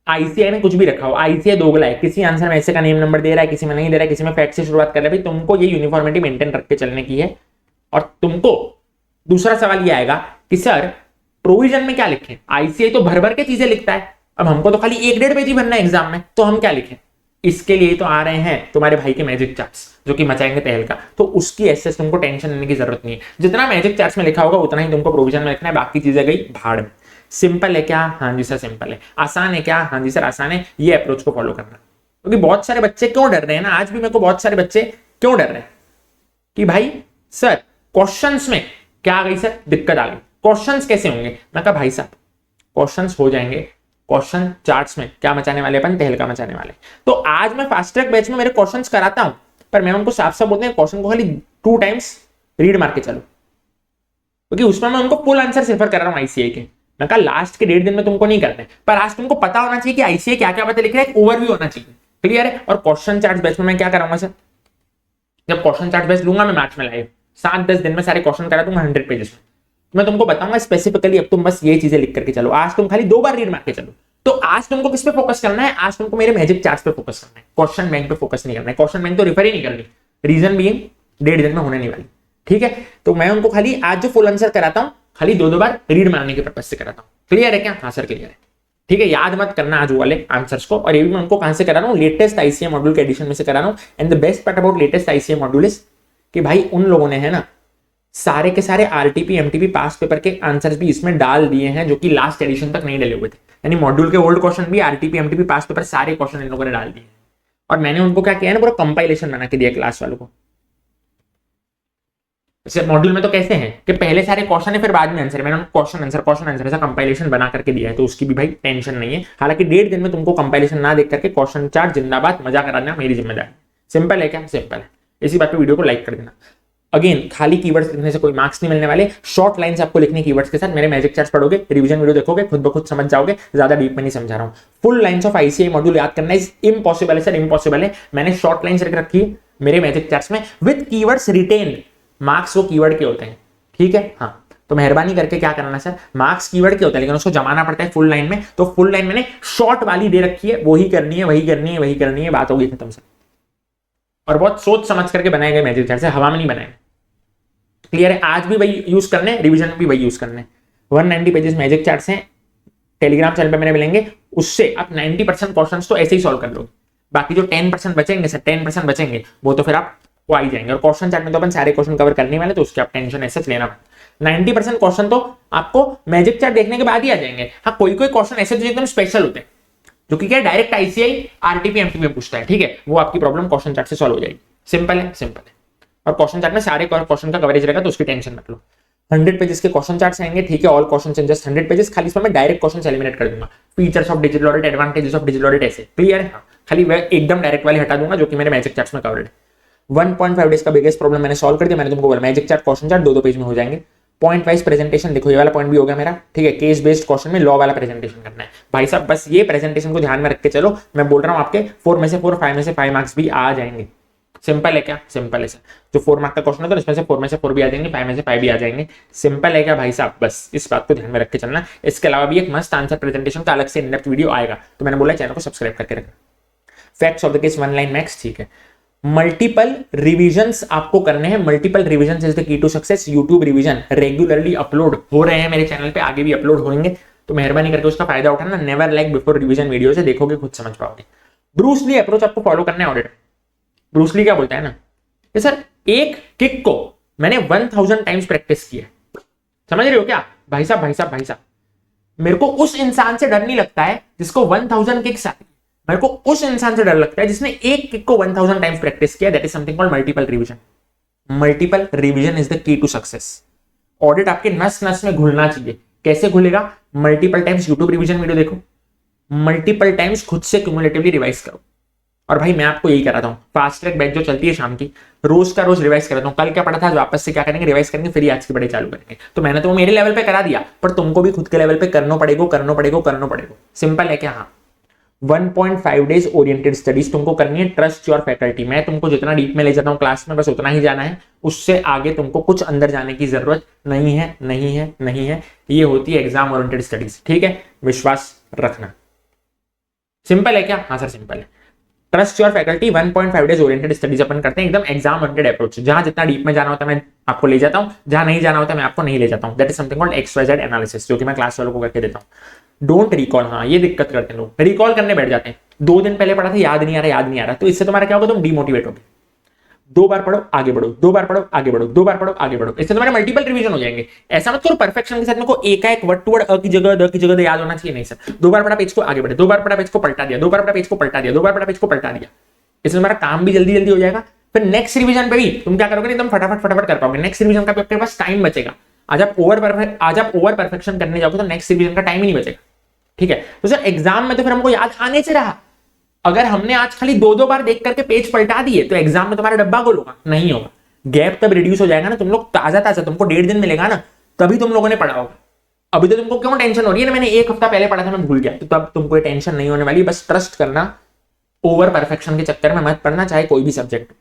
आईसीआई ने कुछ भी रखा हो, आईसीआई दोगला है, किसी आंसर में ऐसे का नेम नंबर दे रहा है, किसी में नहीं दे रहा है, किसी में फैक्ट से शुरुआत कर रहा है। भाई तुमको ये यूनिफॉर्मिटी मेंटेन रख के चलने की है। और तुमको दूसरा सवाल ये आएगा कि सर प्रोविजन में क्या लिखें? आईसीआई तो भर भर के चीजें लिखता है, अब हमको तो खाली 1-1.5 पेज ही भरना है एग्जाम में, तो हम क्या लिखें? इसके लिए तो आ रहे हैं तुम्हारे भाई के मैजिक चार्ट्स, जो कि मचाएंगे तहलका। तो उसकी एसेस तुमको टेंशन लेने की जरूरत नहीं है। जितना मैजिक चार्ट्स में लिखा होगा उतना ही तुमको प्रोविजन में लिखना है, बाकी चीजें गई भाड़ में। सिंपल है क्या? हाँ जी सर सिंपल है। आसान है क्या? हाँ जी सर आसान है। ये अप्रोच को फॉलो करना। क्योंकि बहुत सारे बच्चे क्यों डर रहे हैं ना, आज भी मेरे को बहुत सारे बच्चे क्यों डर रहे हैं कि भाई सर क्वेश्चंस में क्या आ गई सर, दिक्कत आ गई, क्वेश्चंस कैसे होंगे? मैं कहा भाई साहब क्वेश्चंस हो जाएंगे, क्वेश्चन चार्ट्स में क्या मचाने वाले अपन? तहलका मचाने वाले। तो आज मैं फास्ट ट्रैक बैच में मेरे क्वेश्चंस कराता हूं, पर मैं उनको साफ साफ बोलते हैं क्वेश्चन को खाली 2 टाइम्स रीड मार के चलो, क्योंकि उसमें मैं उनको फुल आंसर रेफर कर रहा हूं आईसीआई के। मैं कहा लास्ट के 1.5 दिन में तुमको नहीं करना है, पर आज तुमको पता होना चाहिए कि आईसीआई क्या क्या बातें लिख रहा है, एक ओवरव्यू होना चाहिए। क्लियर है? और क्वेश्चन चार्ट बैच में मैं क्या कराऊंगा सर, जब क्वेश्चन चार्ट बैच लूंगा मैं मार्च में लाइव 7-10 दिन में सारे क्वेश्चन करा दूंगा 100 पेजेस में। मैं तुमको बताऊंगा स्पेसिफिकली, अब तुम बस ये चीजें लिख करके चलो। आज तुम खाली 2 बार रीड मार के चलो। तो आज तुमको किस पे फोकस करना है? आज तुमको मेरे मैजिक चार्ट्स पे फोकस करना है, क्वेश्चन बैंक पे फोकस नहीं करना है। क्वेश्चन बैंक तो रिफर ही नहीं करनी, रीजन भी 1.5 दिन में होने नहीं वाली। ठीक है, तो मैं उनको खाली आज जो फुल आंसर कराता हूं खाली 2-2 बार रीड मारने के पर्पज से कराता हूं। क्लियर है क्या? हाँ सर क्लियर है। ठीक है, याद मत करना आज वाले आंसर्स को, और ये भी मैं उनको कहां से करा रहा हूँ, लेटेस्ट आईसीएम मॉड्यूल के एडिशन में से करा रहा हूँ। And the best part about latest ICM module is कि भाई उन लोगों ने है ना सारे के सारे आरटीपी एमटीपी पास्ट पेपर के आंसर्स भी इसमें डाल दिए हैं, जो कि लास्ट एडिशन तक नहीं डले हुए थे। यानी मॉड्यूल के ओल्ड क्वेश्चन भी आरटीपी एमटीपी पास्ट पेपर सारे क्वेश्चन इन लोगों ने डाल दिए, और मैंने उनको क्या किया है ना, पूरा कंपाइलेशन बना के दिया क्लास वालों को। मॉड्यूल में तो कैसे हैं कि पहले सारे क्वेश्चन है फिर बाद में आंसर, मैंने उनको क्वेश्चन आंसर ऐसा कंपाइलेशन बना करके दिया है, तो उसकी भी भाई टेंशन नहीं है। हालांकि 1.5 दिन में तुमको कंपाइलेशन ना देख करके क्वेश्चन चार्ट जिंदाबाद मजा कराना मेरी जिम्मेदारी। सिंपल है क्या? सिंपल है। इसी बात पे वीडियो को लाइक कर देना। अगेन खाली कीवर्ड्स लिखने से कोई मार्क्स नहीं मिलने वाले, शॉर्ट लाइंस आपको लिखनी कीवर्ड्स के साथ। मेरे मैजिक चार्ट्स पढ़ोगे, रिवीजन वीडियो देखोगे, खुद ब खुद समझ जाओगे, ज्यादा डीप में नहीं समझा रहा हूं। Full lines of ICI module याद करना इज इम्पॉसिबल है सर, इम्पॉसिबल है। मैंने शॉर्ट लाइंस रख रखी है मेरे मैजिक चार्ट्स में विद कीवर्ड्स रिटेन। मार्क्स वो कीवर्ड के होते हैं, ठीक है? हाँ, तो मेहरबानी करके क्या करना सर, मार्क्स कीवर्ड के होता है लेकिन उसको जमाना पड़ता है फुल लाइन में, तो फुल लाइन मैंने शॉर्ट वाली दे रखी है, वही करनी है, वही करनी है, वही करनी है, बात होगी खत्म सर। और बहुत सोच समझ करके बनाए गए मैजिक चार्ट से, हवा में नहीं बनाए। क्लियर है? आज भी वही यूज करने, रिवीजन में भी वही यूज करने। 190 पेजेस मैजिक चार्ट्स हैं, टेलीग्राम चैनल पे मेरे मिलेंगे, उससे आप 90% क्वेश्चंस तो ऐसे ही सॉल्व कर लोगे। बाकी जो 10% बचेंगे सर, 10% बचेंगे वो तो फिर आप वो आ ही जाएंगे। और क्वेश्चन चार्ट में तो अपन सारे क्वेश्चन कवर करने वाले, तो उसकी आप टेंशन ऐसे लेना मत। 90% क्वेश्चन तो आपको मैजिक चार्ट देखने के बाद ही आ जाएंगे। हाँ, कोई कोई क्वेश्चन ऐसे जो एकदम स्पेशल होते हैं, जो कि क्या डायरेक्ट आईसीआई आरटीपी एमटीपी में पूछता है, ठीक है? वो आपकी प्रॉब्लम क्वेश्चन चार्ट से सॉल्व हो जाएगी। सिंपल है, सिंपल है। और क्वेश्चन चार्ट में सारे क्वेश्चन का कवरेज रहेगा, तो उसकी टेंशन मत लो। 100 पेजेस के क्वेश्चन चार्ट्स आएंगे, ठीक है? All questions in just 100 pages. खाली इसमें मैं डायरेक्ट क्वेश्चंस एलिमिनेट कर दूंगा, features of digital audit, advantages of digital audit, ऐसे। क्लियर है? हाँ, खाली मैं एकदम डायरेक्ट वाले हटा दूंगा जो कि मेरे मैजिक चार्ट्स में कवर्ड है। 1.5 डेज का बिगेस्ट प्रॉब्लम मैंने सॉल्व कर दिया। मैंने तुमको बोला magic chart question chart 2-2 page में हो जाएंगे। पॉइंट वाइज प्रेजेंटेशन देखो, ये वाला पॉइंट भी हो गया मेरा, ठीक है? केस बेस्ड क्वेश्चन में लॉ वाला प्रेजेंटेशन करना है भाई साहब, बस ये प्रेजेंटेशन को ध्यान में रख के चलो। मैं बोल रहा हूं आपके 4 में से 4, 5 में से 5 मार्क्स भी आ जाएंगे। सिंपल है क्या? सिंपल है सर। जो 4 मार्क का क्वेश्चन है तो इसमें से 4 में से 4 भी आ जाएंगे, 5 में से 5 भी आ जाएंगे। सिंपल है क्या भाई साहब? बस इस बात को ध्यान में रख के चलना। इसके अलावा भी एक मस्त आंसर प्रेजेंटेशन का अलग से इन डेप्थ वीडियो आएगा, तो मैंने बोला चैनल को सब्सक्राइब करके रखना। Facts of the case 1 line max, ठीक है? मल्टीपल रिविजन्स आपको करने हैं। Multiple revision is the key to success. YouTube revision regularly upload हो रहे हैं मेरे चैनल पे, आगे भी अपलोड होंगे, तो मेहरबानी करके उसका फायदा उठाना। Never like before revision video से देखोगे खुद समझ पाओगे। ब्रूस ली अप्रोच आपको फॉलो करना है ऑडिट। ब्रूस ली क्या बोलता है ना कि सर एक किक को मैंने 1000 टाइम्स प्रैक्टिस किया। समझ रहे हो क्या भाई साहब? भाई साहब, भाई साहब, मेरे को उस इंसान से डर नहीं लगता है जिसको 1000 किक्स आती है। मेरे को उस इंसान से डर लगता है जिसने एक किक को 1000 टाइम्स प्रैक्टिस किया। That is something called multiple revision. Multiple revision is the key to success. Audit आपके नस नस में घुलना चाहिए। कैसे घुलेगा? Multiple times YouTube revision video देखो, मल्टीपल टाइम्स खुद से क्यूमुलेटिवली रिवाइज करो। और भाई मैं आपको यही कराता हूँ, फास्ट ट्रैक बैच जो चलती है शाम की, रोज का रोज रिवाइज कराता हूँ। कल क्या पढ़ा था आज वापस से क्या करेंगे, रिवाइज करेंगे, फिर आज की पढ़ाई चालू करेंगे। तो मैंने तो मेरे लेवल पे करा दिया, पर तुमको भी खुद के लेवल पे करना पड़ेगा। सिंपल है क्या? हाँ, 1.5 डेज ओरिएंटेड स्टडीज तुमको करनी है। Trust your faculty. मैं तुमको जितना डीप में ले जाता हूँ क्लास में, बस उतना ही जाना है, उससे आगे तुमको कुछ अंदर जाने की जरूरत नहीं है। ये होती है एग्जाम ओरिएंटेड स्टडीज, ठीक है? विश्वास रखना। सिंपल है क्या? हाँ सर सिंपल है। Trust your faculty, 1.5 days oriented studies अपन करते हैं, एकदम एग्जाम ओरिएंटेड अप्रोच। जहां जितना डीप में जाना होता है मैं आपको ले जाता हूं, जहां नहीं जाना होता है मैं आपको नहीं ले जाता हूं। That is something called XYZ analysis, जो कि मैं क्लास वालों को करके देता हूं। Don't recall. हाँ, ये दिक्कत करते हैं लोग, रिकॉल करने बैठ जाते हैं। 2 दिन पहले पढ़ा था, याद नहीं आ रहा, तो इससे तुम्हारा क्या होगा? तुम डिमोटिवेट होगे। 2 बार पढ़ो आगे बढ़ो, 2 बार पढ़ो आगे बढ़ो, 2 बार पढ़ो आगे बढ़ो, इससे तुम्हारे मल्टीपल रिवीजन हो जाएंगे। ऐसा मत करो परफेक्शन के साथ मेरे को एकाएक वर्ड टू वर्ड अ की जगह द की जगह याद होना चाहिए, नहीं सर। 2 बार पढ़ा पेज को आगे बढ़े, 2 बार पढ़ा पेज को पलटा दिया, 2 बार पढ़ा पेज को पलटा दिया, 2 बार पढ़ा पेज को पलटा दिया। इसमें हमारा काम भी जल्दी हो जाएगा। फिर नेक्स्ट रिवीजन पे भी तुम क्या करोगे? एकदम फटाफट कर पाओगे। नेक्स्ट रिवीजन का भी आपके पास टाइम बचेगा। आज आप ओवर परफेक्शन करने जाओगे तो नेक्स्ट रिवीजन का टाइम ही नहीं बचेगा, ठीक है? तो सर एग्जाम में तो फिर हमको याद आने से रहा। अगर हमने आज खाली 2-2 बार देख करके पेज पलटा दिए तो एग्जाम में तुम्हारा डब्बा गोल होगा? नहीं होगा। गैप तब रिड्यूस हो जाएगा ना, तुम लोग ताजा तुमको 1.5 दिन मिलेगा ना, तभी तुम लोगों ने पढ़ा होगा। अभी तो तुमको क्यों टेंशन हो रही है ना, मैंने 1 हफ्ता पहले पढ़ा था मैं भूल गया, तो तब तुमको टेंशन नहीं होने वाली। बस ट्रस्ट करना, ओवर परफेक्शन के चक्कर में मत पढ़ना, चाहे कोई भी सब्जेक्ट।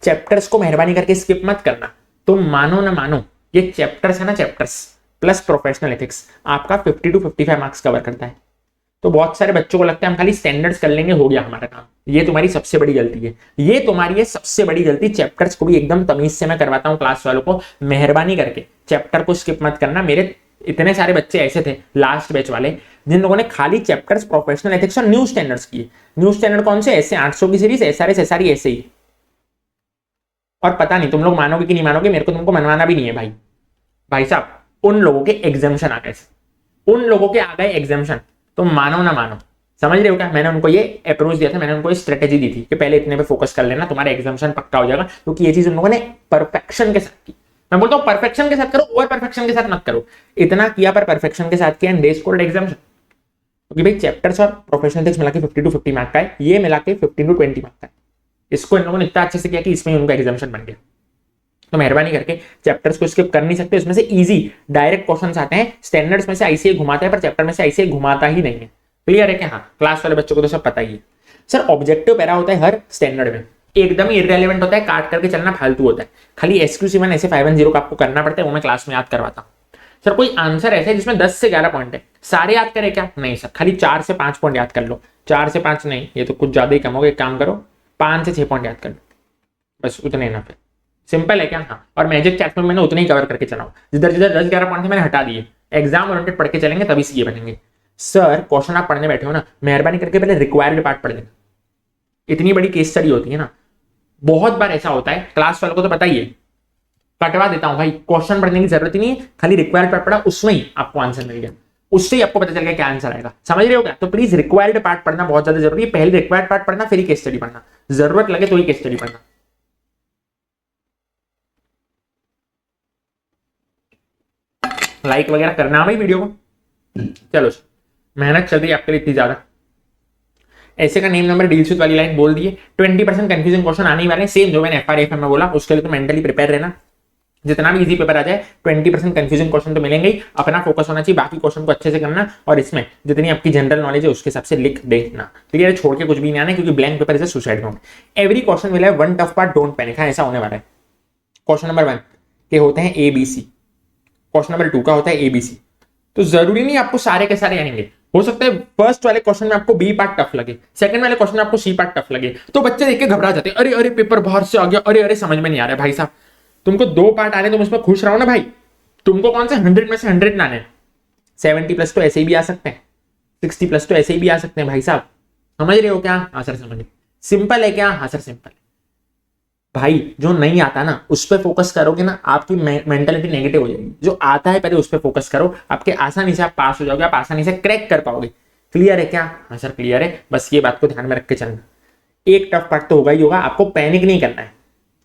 चैप्टर्स को मेहरबानी करके स्किप मत करना। तुम मानो ना मानो, ये चैप्टर्स है ना, चैप्टर्स प्लस प्रोफेशनल एथिक्स आपका 50 to 55 मार्क्स कवर करता है। तो बहुत सारे बच्चों को लगता है हम खाली स्टैंडर्ड्स कर लेंगे, हो गया हमारा काम। ये तुम्हारी सबसे बड़ी गलती है, ये तुम्हारी सबसे बड़ी गलती। चैप्टर्स को भी एकदम तमीज से मैं करवाता हूं क्लास वालों को। मेहरबानी करके चैप्टर को स्किप मत करना। मेरे इतने सारे बच्चे ऐसे थे लास्ट बैच वाले जिन लोगों ने खाली चैप्टर्स प्रोफेशनल एथिक्स और न्यू स्टैंडर्ड्स किए। न्यू स्टैंडर्ड कौन से? ऐसे 800 की सीरीज, एसआरएस एसआरई ऐसे ही। और पता नहीं तुम लोग मानोगे कि नहीं मानोगे, मेरे को तुमको मनवाना भी नहीं है भाई। भाई साहब उन लोगों के एग्जामिशन आ गए, उन लोगों के आ गए एग्जामिशन, तुम मानो ना मानो, समझ रहे हो क्या? मैंने उनको ये अप्रोच दिया था, मैंने उनको स्ट्रेटेजी दी थी कि पहले इतने पे फोकस कर लेना, तुम्हारा एग्जामिशन पक्का हो जाएगा। क्योंकि ये चीज उन लोगों ने परफेक्शन के साथ की। मैं बोलता हूँ परफेक्शन के साथ करो, ओवर परफेक्शन के साथ मत करो। इतना किया पर परफेक्शन के साथ किया एंड दे स्कोर्ड एग्जामिशन। क्योंकि भाई चैप्टर्स और प्रोफेशनल एथिक्स मिला के 50 to 50 मार्क का है, ये मिला के 15 to 20 मार्क का है। इसको इन लोगों ने इतना अच्छे से किया कि इसमें उनका एग्जामिशन बन गया। तो मेहरबानी करके चैप्टर्स को स्किप कर नहीं सकते, उसमें से इजी डायरेक्ट क्वेश्चंस आते हैं। स्टैंडर्ड्स में से आईसीए घुमाता है पर चैप्टर में से आईसीए घुमाता ही नहीं है। क्लियर है क्या? हाँ, क्लास वाले बच्चों को तो सब पता ही है। सर ऑब्जेक्टिव पैरा होता है हर स्टैंडर्ड में, एकदम ही इररेलेवेंट होता है, काट करके चलना फालतू होता है। खाली एसक्यू7 ऐसे 510 का आपको करना पड़ता है, वो मैं क्लास में याद करवाता हूँ। सर कोई आंसर ऐसा है जिसमें 10 से 11 पॉइंट है, सारे याद करें क्या? नहीं सर, खाली 4 से 5 पॉइंट याद कर लो। 4 से 5 नहीं, ये तो कुछ ज्यादा ही कम हो गया। एक काम करो 5 से 6 पॉइंट याद कर लो, बस उतने ना। फिर सिंपल है क्या? हाँ। और मैजिक चैट में मैंने उतने ही कवर करके चला हूं, जिधर जिधर 10-11 पॉइंट थे मैंने हटा दिए। एग्जाम ओरिएंटेड पढ़ के चलेंगे तभी सीए बनेंगे। सर क्वेश्चन आप पढ़ने बैठे हो ना, मेहरबानी करके पहले रिक्वायर्ड पार्ट पढ़ लेना। इतनी बड़ी केस स्टडी होती है ना, बहुत बार ऐसा होता है, क्लास वालों को तो पता ही है, कटवा देता हूं भाई, क्वेश्चन पढ़ने की जरूरत ही नहीं है, खाली रिक्वायर्ड पार्ट पढ़ा, उसमें ही आपको आंसर मिल गया, उससे ही आपको पता चल गया क्या आंसर आएगा। समझ रहे हो क्या? तो प्लीज रिक्वायर्ड पार्ट पढ़ना बहुत ज्यादा जरूरी है। पहले रिक्वायर्ड पार्ट पढ़ना, फिर ही केस स्टडी पढ़ना, जरूरत लगे तो ही केस स्टडी पढ़ना। लाइक वगैरह करना भाई वीडियो को। चलो मेहनत चल रही है आपके लिए इतनी ज्यादा। ऐसे का नेम नंबर डील शीट वाली लाइन बोल दिए। 20% कंफ्यूजन क्वेश्चन आने वाले हैं, सेम जो मैंने एफआरएफ में बोला, उसके लिए तो मेंटली प्रिपेयर रहना। जितना भी इजी पेपर आ जाए 20% कंफ्यूजन क्वेश्चन तो मिलेंगे ही। अपना फोकस होना चाहिए बाकी क्वेश्चन को अच्छे से करना, और इसमें जितनी आपकी जनरल नॉलेज है उसके हिसाब से लिख देना। क्लियर है? छोड़ के कुछ भी नहीं आना, क्योंकि blank paper is suicide note. Every question will have one tough part, don't panic. हाँ, ऐसा होने वाला है। क्वेश्चन नंबर 1 के होते हैं ABC, क्वेश्चन नंबर 2 का होता है ABC। तो जरूरी नहीं आपको सारे के सारे आएंगे, हो सकता है फर्स्ट वाले क्वेश्चन में आपको बी पार्ट टफ लगे, सेकंड वाले क्वेश्चन में आपको सी पार्ट टफ लगे, तो बच्चे देख के घबरा जाते हैं, अरे अरे पेपर बाहर से आ गया, अरे अरे समझ में नहीं आ रहा है। भाई साहब तुमको 2 पार्ट आ रहे, तुम उसमें खुश रहो ना भाई। तुमको कौन से 100 में से 100 लाने, 70+ तो ऐसे ही भी आ सकते हैं, 60+ तो ऐसे ही भी आ सकते हैं। भाई साहब समझ रहे हो क्या? हाँ सर समझ। सिंपल है क्या? हाँ सर सिंपल। भाई जो नहीं आता ना उस पर फोकस करोगे ना, आपकी मेंटालिटी नेगेटिव हो जाएगी। जो आता है पहले उस पर फोकस करो, आपके आसानी से आप पास हो जाओगे, आप आसानी से क्रैक कर पाओगे। क्लियर है क्या? हाँ सर क्लियर है। बस ये बात को ध्यान में रख के चलना। एक टफ पार्ट तो होगा ही होगा, आपको पैनिक नहीं करना है।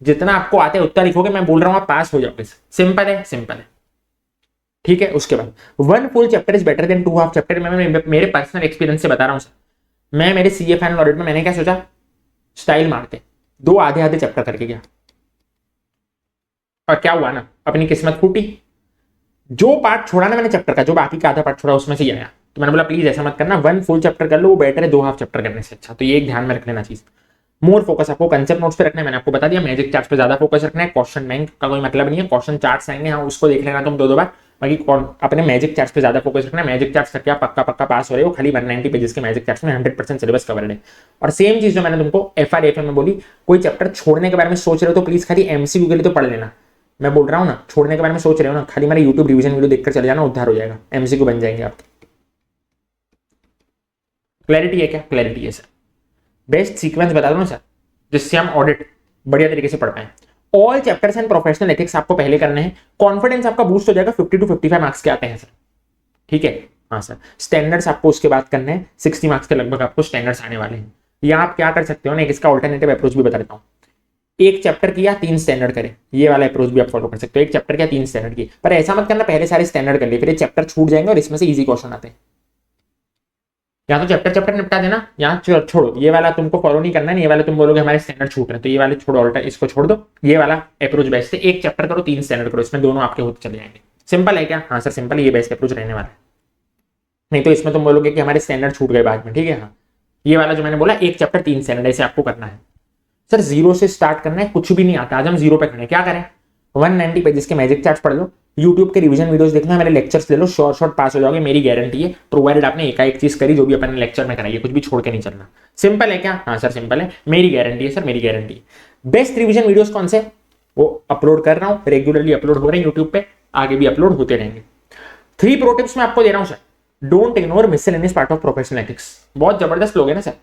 जितना आपको आते हैं उतना लिखोगे, मैं बोल रहा हूं आप पास हो जाओगे। सिंपल है, सिंपल है। ठीक है। उसके बाद 1 full chapter is better than 2 half chapter. मैं मेरे पर्सनल एक्सपीरियंस से बता रहा हूं सर। मैं मेरे सीए फाइनल ऑडिट में मैंने क्या सोचा, स्टाइल मारते 2 आधे आधे चैप्टर करके गया, और क्या हुआ ना, अपनी किस्मत फूटी। जो पार्ट छोड़ा ना मैंने चैप्टर का, जो बाकी का आधा पार्ट छोड़ा उसमें से ही आया। तो मैंने बोला प्लीज ऐसा मत करना, 1 फुल चैप्टर कर लो, वो बेटर है 2 हाफ चैप्टर करने से अच्छा। तो ये एक ध्यान में रख लेना चीज। मोर फोकस आपको कंसेप्ट नोट्स पे रखना है, मैंने आपको बता दिया। मैजिक चार्ट्स पे ज्यादा फोकस रखना है, क्वेश्चन बैंक का कोई मतलब नहीं है। क्वेश्चन चार्ट्स आएंगे, हाँ उसको देख लेना तुम 2-2 बार। बाकी अपने मैजिक चार्ट्स पे ज्यादा फोकस रखना है। मैजिक चार्ट्स करके आप पक्का पक्का पास हो रहे हो। खाली 190 पेजेस के मैजिक चार्ट्स में 100% सिलेबस कवर्ड है। और सेम चीज जो मैंने तुमको एफआरएफ में बोली, कोई चैप्टर छोड़ने के बारे में सोच रहे हो तो प्लीज खाली एमसीक्यू के लिए तो पढ़ लेना। मैं बोल रहा हूँ ना, छोड़ने के बारे में सोच रहे हो ना, खाली मेरा यूट्यूब रिवीजन वीडियो देखकर चले जाना, उद्धार हो जाएगा, एमसीक्यू बन जाएंगे आपके। क्लैरिटी है क्या? क्लैरिटी है सर। बेस्ट सीक्वेंस बता दो ना सर, जिससे हम ऑडिट बढ़िया तरीके से पढ़ पाए। All chapters and professional ethics आपको पहले करने हैं, कॉन्फिडेंस आपका बूस्ट हो जाएगा। 50 to 55 मार्क्स के आते हैं सर। ठीक है? हाँ सर। स्टैंडर्ड्स आपको उसके बाद करने हैं, 60 मार्क्स के लगभग आपको स्टैंडर्ड्स आने वाले हैं। या आप क्या कर सकते हो ना, इसका ऑल्टरनेटिव अप्रोच भी बता देता हूँ। एक चैप्टर किया 3 स्टैंडर्ड करे, ये वाला अप्रोच भी आप फॉलो कर सकते हो। एक चैप्टर किया 3 स्टैंडर्ड की, पर ऐसा मत करना पहले सारे स्टैंडर्ड कर लिए, फिर ये चैप्टर छूट जाएंगे और इसमें से इजी क्वेश्चन आते हैं। या तो चैप्टर निपटा देना, यहाँ छोड़ो, ये वाला तुमको फॉलो नहीं करना है। ये वाला तुम बोलोगे हमारे स्टैंडर्ड छूट रहे हैं, तो ये वाले छोड़ो, ऑल्टर इसको छोड़ दो। ये वाला अप्रोच बेस्ट है, एक चैप्टर करो 3 स्टैंडर्ड करो, इसमें दोनों आपके होते चले जाएंगे। सिंपल है क्या? हाँ सर सिंपल, ये बेस्ट अप्रोच रहने वाला है। नहीं तो इसमें तुम बोलोगे कि हमारे स्टैंडर्ड छूट गए बाद में। ठीक है? हाँ, ये वाला जो मैंने बोला, एक चैप्टर 3 स्टैंडर्ड, ऐसे आपको करना है। सर 0 से स्टार्ट करना है, कुछ भी नहीं आता, आज हम 0 पे खड़े। क्या करें? 190 पेजेस के मैजिक चार्ट्स पढ़ लो, यूट्यूब के रिवीजन वीडियोस देखना, मेरे लेक्चर्स ले लो, शॉर्ट पास हो जाओगे, मेरी गारंटी है। प्रोवाइडेड आपने एक चीज करी जो भी अपन ने लेक्चर में कराई है, कुछ भी छोड़ के नहीं चलना। सिंपल है क्या? हाँ सर सिंपल है, मेरी गारंटी है सर, मेरी गारंटी है। बेस्ट रिवीजन वीडियोस कौन से? वो अपलोड कर रहा हूँ, रेगुलरली अपलोड हो रहे हैं यूट्यूब पे, आगे भी अपलोड होते रहेंगे। 3 प्रो टिप्स मैं आपको दे रहा हूं sir. Don't ignore miscellaneous part of professional ethics. बहुत जबरदस्त लोग है ना सर,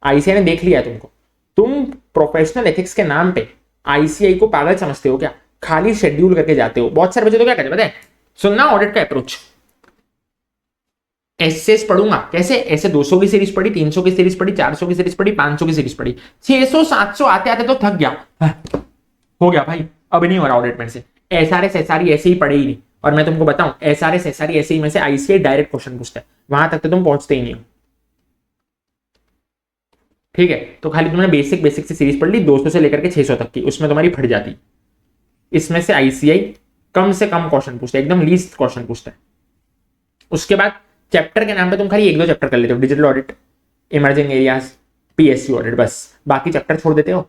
आईसीआई ने देख लिया है तुमको। तुम प्रोफेशनल एथिक्स के नाम पे आईसीआई को पागल समझते हो क्या? खाली शेड्यूल करके जाते हो। बहुत सारे बच्चे तो क्या कहते हैं पता है, सुनना ऑडिट का अप्रोच, एसेस पढ़ूंगा कैसे? ऐसे 200 की सीरीज पढ़ी, 300 की सीरीज पढ़ी, 400 की सीरीज पढ़ी, 500 की सीरीज पढ़ी, 600 700 आते आते तो थक गया, हो गया भाई, अब नहीं हो रहा ऑडिट में से। एसआरएस एसआरई ऐसे ही पढ़े ही नहीं। और मैं तुमको बताऊं, एसआरएस एसआरई ऐसे ही में से आईसीआई डायरेक्ट क्वेश्चन पूछता है, वहां तक तो तुम पहुंचते ही नहीं हो। ठीक है, तो खाली तुमने बेसिक बेसिक से सीरीज पढ़ ली 200 से लेकर के 600 तक की, उसमें तुम्हारी फट जाती। इसमें से आईसीआई कम से कम क्वेश्चन पूछता है, एकदम लीस्ट क्वेश्चन पूछता है। उसके बाद चैप्टर के नाम पे तुम खाली 1-2 चैप्टर कर लेते हो, digital audit, emerging areas, PSU audit, बस बाकी चैप्टर छोड़ देते हो।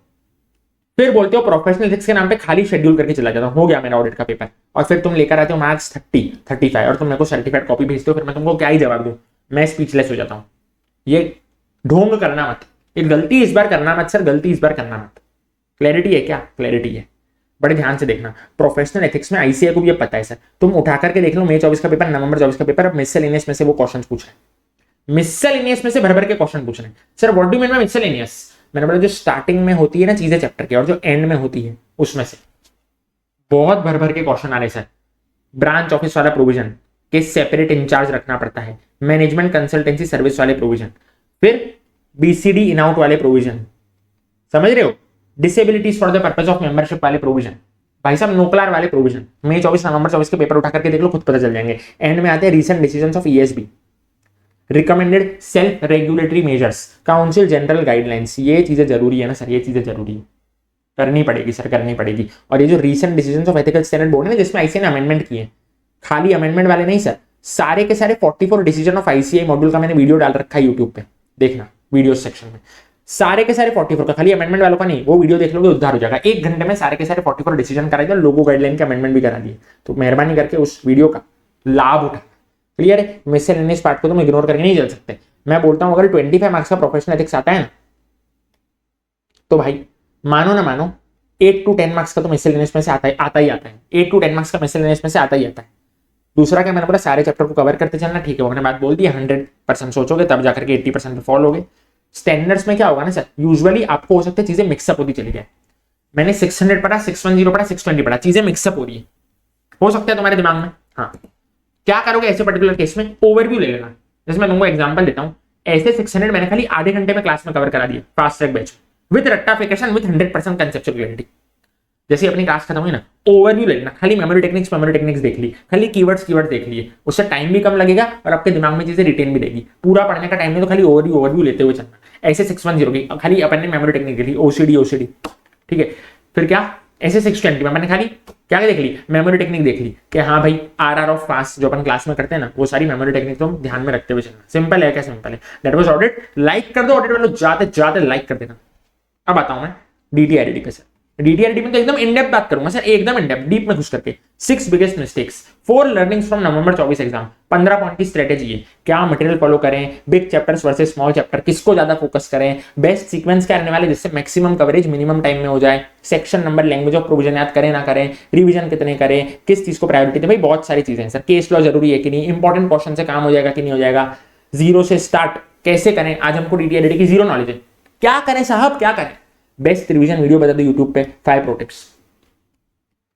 फिर बोलते हो प्रोफेशनल एथिक्स के नाम पे खाली शेड्यूल करके चला जाता हूं, हो गया मेरा ऑडिट का पेपर। और फिर तुम लेकर आते हो मार्क्स 30-35 और तुम मेरे को सर्टिफाइड कॉपी भेजते हो, फिर मैं तुमको क्या ही जवाब दूं, मैं स्पीचलेस हो जाता हूं। ये ढोंग करना मत, ये गलती इस बार करना मत सर, गलती इस बार करना मत। क्लैरिटी है क्या? क्लैरिटी है। बड़े ध्यान से देखना, प्रोफेशनल एथिक्स में आईसीआई को भी ये पता है सर। तुम उठा करके देख लो मई 24 का पेपर, नवंबर 24 का पेपर, अब मिसलेनियस में से वो क्वेश्चन पूछ रहे हैं, मिसलेनियस में से भर भर के क्वेश्चन पूछ रहे हैं। Sir what do mean bye miscellaneous? मैंने बोला जो स्टार्टिंग में होती है ना चीजें चैप्टर की, और जो एंड में होती है उसमें से बहुत भर भर के क्वेश्चन आ रहे सर। ब्रांच ऑफिस वाला प्रोविजन के सेपरेट इंचार्ज रखना पड़ता है, मैनेजमेंट कंसल्टेंसी सर्विस वाले प्रोविजन, फिर बीसीडी इन आउट वाले प्रोविजन, समझ रहे हो, disabilities for the purpose of membership वाले प्रोविजन, भाई साहब नोक्लार वाले प्रोविजन। मई 24 नवंबर 24 के पेपर उठा करके देख लो, खुद पता चल जाएंगे। एंड में आते हैं recent decisions of ESB, recommended self regulatory measures, council general guidelines. ये चीजें जरूरी है ना सर, ये चीजें जरूरी है, करनी पड़ेगी सर, करनी पड़ेगी। और ये जो recent decisions of ethical standard board है ना, जिसमें आईसीआई ने अमेंडमेंट किए, खाली अमेंडमेंट वाले नहीं सर, सारे के सारे 44 डिसीजन ऑफ आईसीआई मॉड्यूल का मैंने वीडियो डाल रखा है यूट्यूब पे, देखना वीडियो सेक्शन में, सारे के सारे 44 का, खाली अमेंडमेंट वालों का नहीं, वो वीडियो देख लोगे उद्धार हो जाएगा। 1 घंटे में सारे के सारे 44 डिसीजन कराए थे, लोगो गाइडलाइन के अमेंडमेंट भी करा दिए। तो मेहरबानी करके उस वीडियो का लाभ उठा। क्लियर है? मिसलेनियस पार्ट को तुम इग्नोर करके नहीं चल सकते। मैं बोलता हूं अगर 25 मार्क्स का प्रोफेशनल एथिक्स आता है ना, तो भाई मानो ना मानो 8 to 10 मार्क्स का तो मिसलेनियस में से आता ही आता है। 8 to 10 मार्क्स का मिसलेनियस में से आता ही आता है। दूसरा क्या, मैंने बोला सारे चैप्टर को कवर करते चलना, ठीक है, वो मैंने बात बोल दी। 100% सोचोगे तब जाकर के 80% पे फॉल होगे। स्टैंडर्ड्स में क्या होगा ना सर, यूजुअली आपको हो सकता है चीजें मिक्सअप होती चली जाए। मैंने 600 पढ़ा, 610 पढ़ा, 620 पढ़ा, चीजें मिक्सअप हो रही है, हो सकता है तुम्हारे दिमाग में। हाँ, क्या करोगे ऐसे पर्टिकुलर केस में? ओवरव्यू ले लेना। जैसे मैं तुमको एग्जांपल देता हूं, ऐसे 600 मैंने खाली आधे घंटे में क्लास में कवर करा दिया, फास्ट ट्रैक बैच विद रट्टाफिकेशन, विद 100% कंसेप्चुअल क्लैरिटी। जैसे अपनी क्लास खत्म हुई ना, ओवरव्यू ले लेना, खाली मेमोरी टेक्निक्स देख ली, खाली कीवर्ड्स देख लिए, उससे टाइम भी कम लगेगा और आपके दिमाग में चीजें रिटेन भी देगी। पूरा पढ़ने का टाइम में तो खाली ओवरव्यू लेते हुए चलना। ऐसे 610 की खाली अपन ने मेमोरी टेक्निक देख ली, ओसीडी, ठीक है। फिर क्या, ऐसे 620 में मैंने खाली क्या देख ली, मेमोरी टेक्निक देख ली कि हाँ भाई आरआर ऑफ फास्ट जो अपन क्लास में करते हैं ना, वो सारी मेमोरी टेक्निक तुम ध्यान में रखते हुए चलना। सिंपल है क्या? सिंपल है। That was audit. लाइक कर दो ऑडिट वालों, जाते लाइक कर देना। अब आता हूं मैं डीटीआरडी पे सर। डीटीआरडी में तो एकदम इनडेप्थ बात करूंगा सर, एकदम इनडेप्थ, डीप में घुस करके। 6 biggest mistakes, 4 learnings from November 24 exam, 15 point की स्ट्रेटेजी है, क्या मटेरियल फॉलो करें, big chapters versus small chapter, किसको ज्यादा फोकस करें, बेस्ट सीक्वेंस क्या रहने वाले जिससे मैक्सिमम कवरेज मिनिमम टाइम में हो जाए, section number, language of provision याद करें ना करें, रिवीजन कितने करें, किस चीज को प्रायोरिटी दें, भाई बहुत सारी चीजें हैं सर। केस लॉ जरूरी है कि नहीं, इंपॉर्टेंट क्वेश्चन से काम हो जाएगा कि नहीं हो जाएगा, जीरो से स्टार्ट कैसे करें, आज हमको डीटीआरडी की जीरो नॉलेज है, क्या करें साहब, क्या करें। बेस्ट रिवीजन वीडियो बता दो यूट्यूब पे, 5 प्रो टिप्स।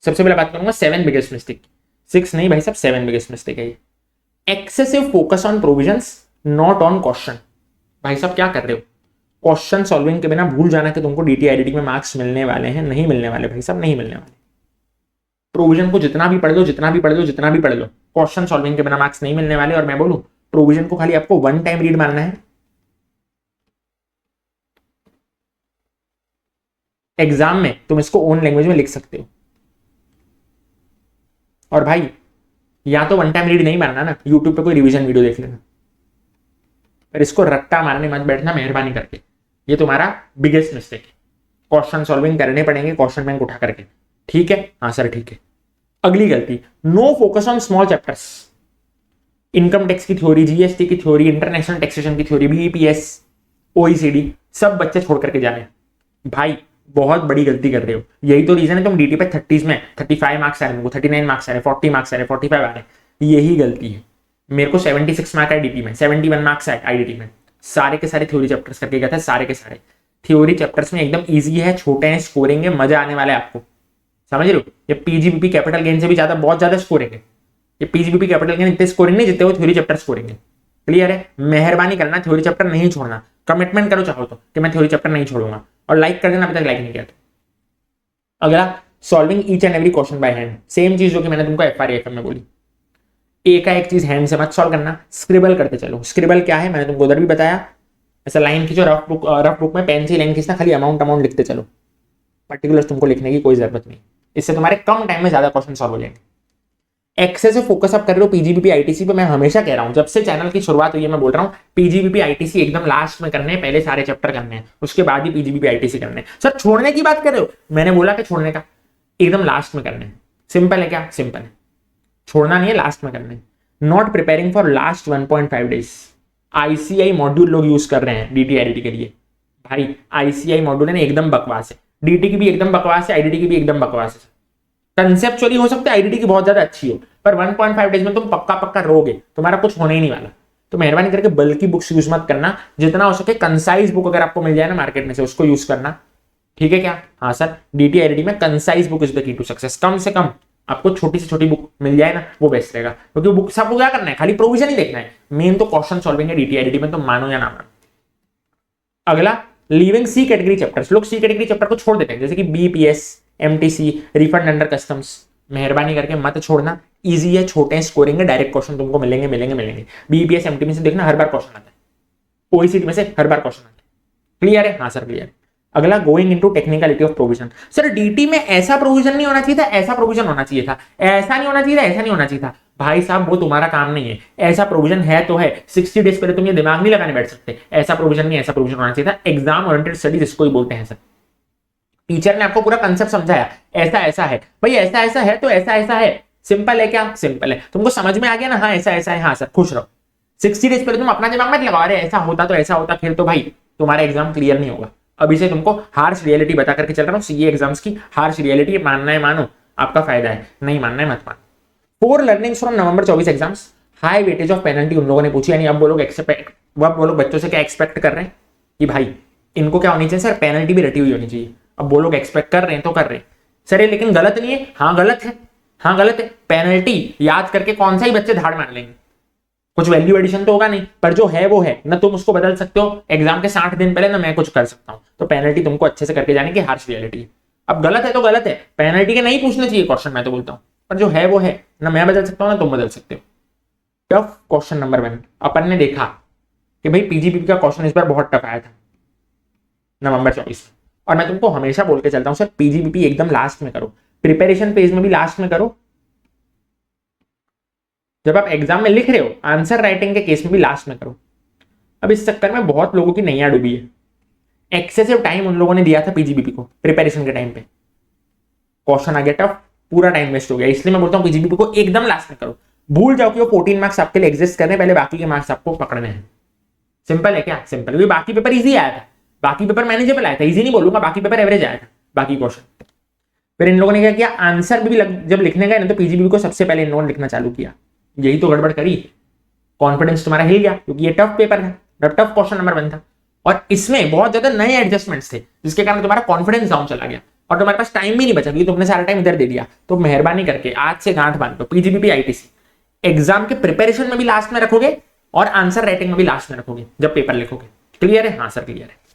सबसे पहले बात करूंगा 7 बिगेस्ट मिस्टेक, 6 नहीं भाई साहब, 7 बिगेस्ट मिस्टेक है ये। Excessive focus on provisions not on question. भाई साहब क्या कर रहे हो, क्वेश्चन सॉल्विंग के बिना भूल जाना कि तुमको डीटीआरडी में मार्क्स मिलने वाले हैं, नहीं मिलने वाले भाई साहब, नहीं मिलने वाले। प्रोविजन को जितना भी पढ़ लो, क्वेश्चन सॉल्विंग के बिना मार्क्स नहीं मिलने वाले। और मैं बोलूं प्रोविजन को खाली आपको 1 टाइम रीड मारना है, एग्जाम में तुम इसको ओन लैंग्वेज में लिख सकते हो। और भाई या तो 1 टाइम रीड नहीं मारना ना, यूट्यूब पे कोई रिवीजन वीडियो देख लेना, पर इसको रट्टा मारने मत बैठना मेहरबानी करके, ये तुम्हारा बिगेस्ट मिस्टेक है। क्वेश्चन सॉल्विंग करने पड़ेंगे क्वेश्चन बैंक उठा करके, ठीक है? हाँ सर ठीक है। अगली गलती, no focus on small chapters. Income tax की थ्योरी, जीएसटी की थ्योरी, इंटरनेशनल टैक्सेशन की थ्योरी, बीईपीएस, ओईसीडी, सब बच्चे छोड़ करके जा रहे हैं। भाई बहुत बड़ी गलती कर रहे हो। यही तो रीजन है तुम डीटी पे 30s में 35 मार्क्स आ रहे हैं, 39 मार्क्स आ रहे हैं, 40 मार्क्स आ रहे हैं, 45 आ रहे हैं। यही गलती है। मेरे को 76 मार्क है डीटी में, 71 मार्क्स है आईडीटी में, सारे के सारे थ्योरी चैप्टर्स करके गए थे, सारे के सारे थ्योरी चैप्टर्स में एकदम इजी है, छोटे हैं, स्कोरिंग है, मजा आने वाला है आपको, समझ रहे हो। ये पीजीबीपी कैपिटल गेन से भी ज्यादा, बहुत ज्यादा स्कोरिंग है। ये पीजीबीपी कैपिटल गेन इतने स्कोरिंग नहीं जितने वो थ्योरी चैप्टर स्कोरिंग है। क्लियर है। मेहरबानी करना, थ्योरी चैप्टर नहीं छोड़ना, कमिटमेंट करो चाहो तो कि मैं थ्योरी चैप्टर नहीं छोड़ूंगा, और लाइक कर देना अभी तक लाइक नहीं किया तो। अगला, solving each and every question by hand, same चीज जो कि मैंने तुमको एफआरएएफएम में बोली। एक का एक चीज हैंड से मत सॉल्व करना, स्क्रिबल करते चलो। स्क्रिबल क्या है मैंने तुमको उधर भी बताया, ऐसा लाइन खींचो, रफ बुक में पेन से लाइन खींचना, खाली अमाउंट लिखते चलो, पर्टिकुलर तुमको लिखने की कोई जरूरत नहीं। इससे तुम्हारे कम टाइम में ज्यादा क्वेश्चन सॉल्व हो जाएंगे। एक्सेसिव फोकस आप कर रहे हो पीजीबीपी आईटीसी पे, मैं हमेशा कह रहा हूं, जब से चैनल की शुरुआत हुई है मैं बोल रहा हूं पीजीबीपी आईटीसी एकदम लास्ट में करने हैं, पहले सारे चैप्टर करने हैं, उसके बाद ही पीजीबीपी आईटीसी करने हैं। सर छोड़ने की बात कर रहे हो, मैंने बोला कि छोड़ने का, एकदम लास्ट में करने हैं। सिंपल है क्या, सिंपल है, छोड़ना नहीं है, लास्ट में करने हैं। Not preparing for last 1.5 days. ICI module लोग यूज कर रहे हैं डीटी के लिए, भाई आईसीआई मॉड्यूल है ना एकदम बकवास है, डीटी की भी एकदम बकवास है, आईडीटी की भी एकदम बकवास है। कंसेप्चुअली हो सकता है आईडीटी की बहुत ज्यादा अच्छी हो, पर 1.5 डेज में तुम पक्का रोगे, तुम्हारा कुछ होने ही नहीं वाला। तो मेहरबानी करके बल्कि बुक्स यूज मत करना, जितना हो सके कंसाइज बुक अगर आपको मिल जाए ना मार्केट में से, उसको यूज करना, ठीक है क्या। हाँ सर, डीटी आईडीटी में concise book is the key to success. कम से कम आपको छोटी से छोटी बुक मिल जाए ना, वो बेस्ट रहेगा, क्योंकि बुक से आपको क्या करना है, खाली प्रोविजन ही देखना है, मेन तो क्वेश्चन सॉल्विंग है डीटी आईडीटी में, तो मानो या ना मानो। अगला, लीविंग सी कैटेगरी चैप्टर्स। लोग सी कैटेगरी चैप्टर को छोड़ देते हैं, जैसे कि BPS, MTC, refund under customs. मेहरबानी करके मत छोड़ना, इजी है, छोटे हैं, स्कोरिंग है, डायरेक्ट क्वेश्चन तुमको मिलेंगे। बीपीएस एमटीसी से देखना हर बार क्वेश्चन आता है, ओईसीटी में से हर बार क्वेश्चन आता है। क्लियर है, हाँ सर क्लियर। अगला, going into technicality of provision. Sir DT में ऐसा प्रोविजन नहीं होना चाहिए था, ऐसा प्रोविजन होना चाहिए था, ऐसा नहीं होना चाहिए था, ऐसा नहीं होना चाहिए था। भाई साहब वो तुम्हारा काम नहीं है, ऐसा प्रोविजन है तो है, 60 डेज पहले तुम ये दिमाग नहीं लगाने बैठ सकते, ऐसा प्रोविजन नहीं, ऐसा प्रोविजन होना चाहिए था। एग्जाम ओरिएंटेड स्टडीज इसको ही बोलते हैं सर। टीचर ने आपको पूरा कंसेप्ट समझाया, ऐसा ऐसा है, भाई ऐसा ऐसा है तो ऐसा ऐसा है, सिंपल है क्या, सिंपल है। तुमको समझ में आ गया ना, हाँ ऐसा ऐसा है, हाँ सर खुश रहो। 60 डेज पहले तुम अपना दिमाग मत लगाओ, अरे ऐसा होता तो ऐसा होता, फिर तो भाई तुम्हारा एग्जाम क्लियर नहीं होगा। अभी से तुमको हार्श रियलिटी बता करके चल रहा हूँ, सीए एग्जाम्स की हार्श रियलिटी, मानना है मानो, आपका फायदा है, नहीं मानना है मत मानो। 4 learnings from November 24 exams. High weightage of penalty उन लोगों ने पूछी, यानी अब वो लोग बच्चों से क्या एक्सपेक्ट कर रहे हैं कि भाई इनको क्या होनी चाहिए सर, पेनल्टी भी रटी हुई होनी चाहिए। अब वो लोग एक्सपेक्ट कर रहे हैं तो कर रहे हैं सर, ये लेकिन गलत नहीं है, हाँ गलत है, हाँ गलत है। पेनल्टी याद करके कौन सा ही बच्चे धाड़ मान लेंगे, कुछ वैल्यू एडिशन तो होगा नहीं, पर जो है वो है ना, तुम उसको बदल सकते हो एग्जाम के 60 दिन पहले ना, मैं कुछ कर सकता हूं। तो पेनल्टी तुमको अच्छे से करके जाने की हार्श रियलिटी। अब गलत है तो गलत है, पेनल्टी के नहीं पूछने चाहिए क्वेश्चन, मैं तो बोलता हूं, पर जो है वो है ना, मैं बदल सकता हूं ना तुम बदल सकते हो। टफ क्वेश्चन नंबर 1, अपन ने देखा कि भाई पीजीपीपी का क्वेश्चन इस बार बहुत टफ आया था नवंबर 24, और मैं तुमको हमेशा बोल के चलता हूं सर पीजीपीपी एकदम लास्ट में करो, प्रिपरेशन पेज में भी लास्ट में करो, जब आप एग्जाम में लिख रहे हो आंसर राइटिंग के केस में भी लास्ट में करो। अब इस चक्कर में बहुत लोगों की नैया डूबी है, एक्सेसिव टाइम उन लोगों ने दिया था पीजीबीपी को प्रिपरेशन के टाइम पे, क्वेश्चन आ गया टफ, पूरा टाइम वेस्ट हो गया। इसलिए मैं बोलता हूं पीजीबीपी को एकदम लास्ट में करो। भूल जाओ कि वो 14 मार्क्स आपके लिए एग्जिस्ट करने, पहले बाकी के मार्क्स आपको पकड़ने हैं। सिंपल है क्या, सिंपल, क्योंकि बाकी पेपर इजी आया था, बाकी पेपर मैनेजेबल आया था, इजी नहीं बोलूंगा, बाकी पेपर एवरेज आया था बाकी क्वेश्चन। फिर इन लोगों ने क्या किया, आंसर भी जब लिखने गए ना तो पीजीबीपी को सबसे पहले नोट लिखना चालू किया, यही तो गड़बड़ करी, कॉन्फिडेंस तुम्हारा हिल गया, क्योंकि ये टफ पेपर था, टफ क्वेश्चन नंबर 1 था, और इसमें बहुत ज्यादा नए एडजस्टमेंट्स थे, जिसके कारण तुम्हारा कॉन्फिडेंस डाउन चला गया, और तुम्हारे पास टाइम भी नहीं बचा, क्योंकि तुमने सारा टाइम इधर दे दिया। तो मेहरबानी करके आज से गांठ बांध लो, पीजीबीपी आईटीसी एग्जाम के प्रिपरेशन में भी लास्ट में रखोगे, और आंसर राइटिंग में भी लास्ट में रखोगे जब पेपर लिखोगे। क्लियर है, हाँ सर क्लियर है।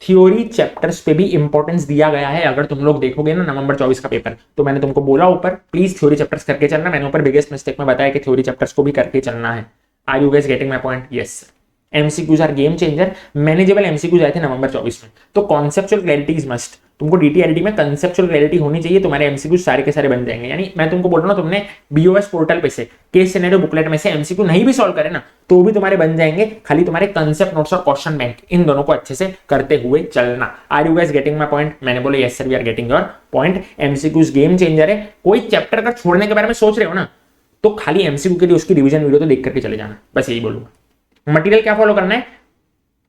थ्योरी चैप्टर्स पे भी इंपॉर्टेंस दिया गया है, अगर तुम लोग देखोगे ना नवंबर 24 का पेपर, तो मैंने तुमको बोला ऊपर प्लीज थ्योरी चैप्टर्स करके चलना, मैंने ऊपर बिगेस्ट मिस्टेक में बताया कि थ्योरी चैप्टर्स को भी करके चलना है। Are you guys getting my point? Yes. MCQs are game changer, manageable MCQs आए थे नवंबर 24 में, तो कॉन्सेप्चुअल क्लैरिटी इज मस्ट। तुमको डीटीआरटी में कंसेप्चुअल क्लैरिटी होनी चाहिए, तुम्हारे एमसीक्यू सारे के सारे बन जाएंगे। यानी मैं तुमको बोल रहा हूं, तुमने बीओएस पोर्टल पे से केस सिनेरियो बुकलेट में से एमसीक्यू नहीं भी सॉल्व करे ना, तो भी तुम्हारे बन जाएंगे, खाली तुम्हारे कंसेप्ट नोट्स और क्वेश्चन बैंक इन दोनों को अच्छे से करते हुए चलना। Are you guys getting my point? मैंने बोला yes sir we are getting your point. MCQs game changer है, कोई चैप्टर अगर छोड़ने के बारे में सोच रहे हो ना, तो खाली एमसीक्यू के लिए उसकी रिवीजन वीडियो तो देख करके चले जाना, बस यही बोलूंगा। मटेरियल क्या फॉलो करना है?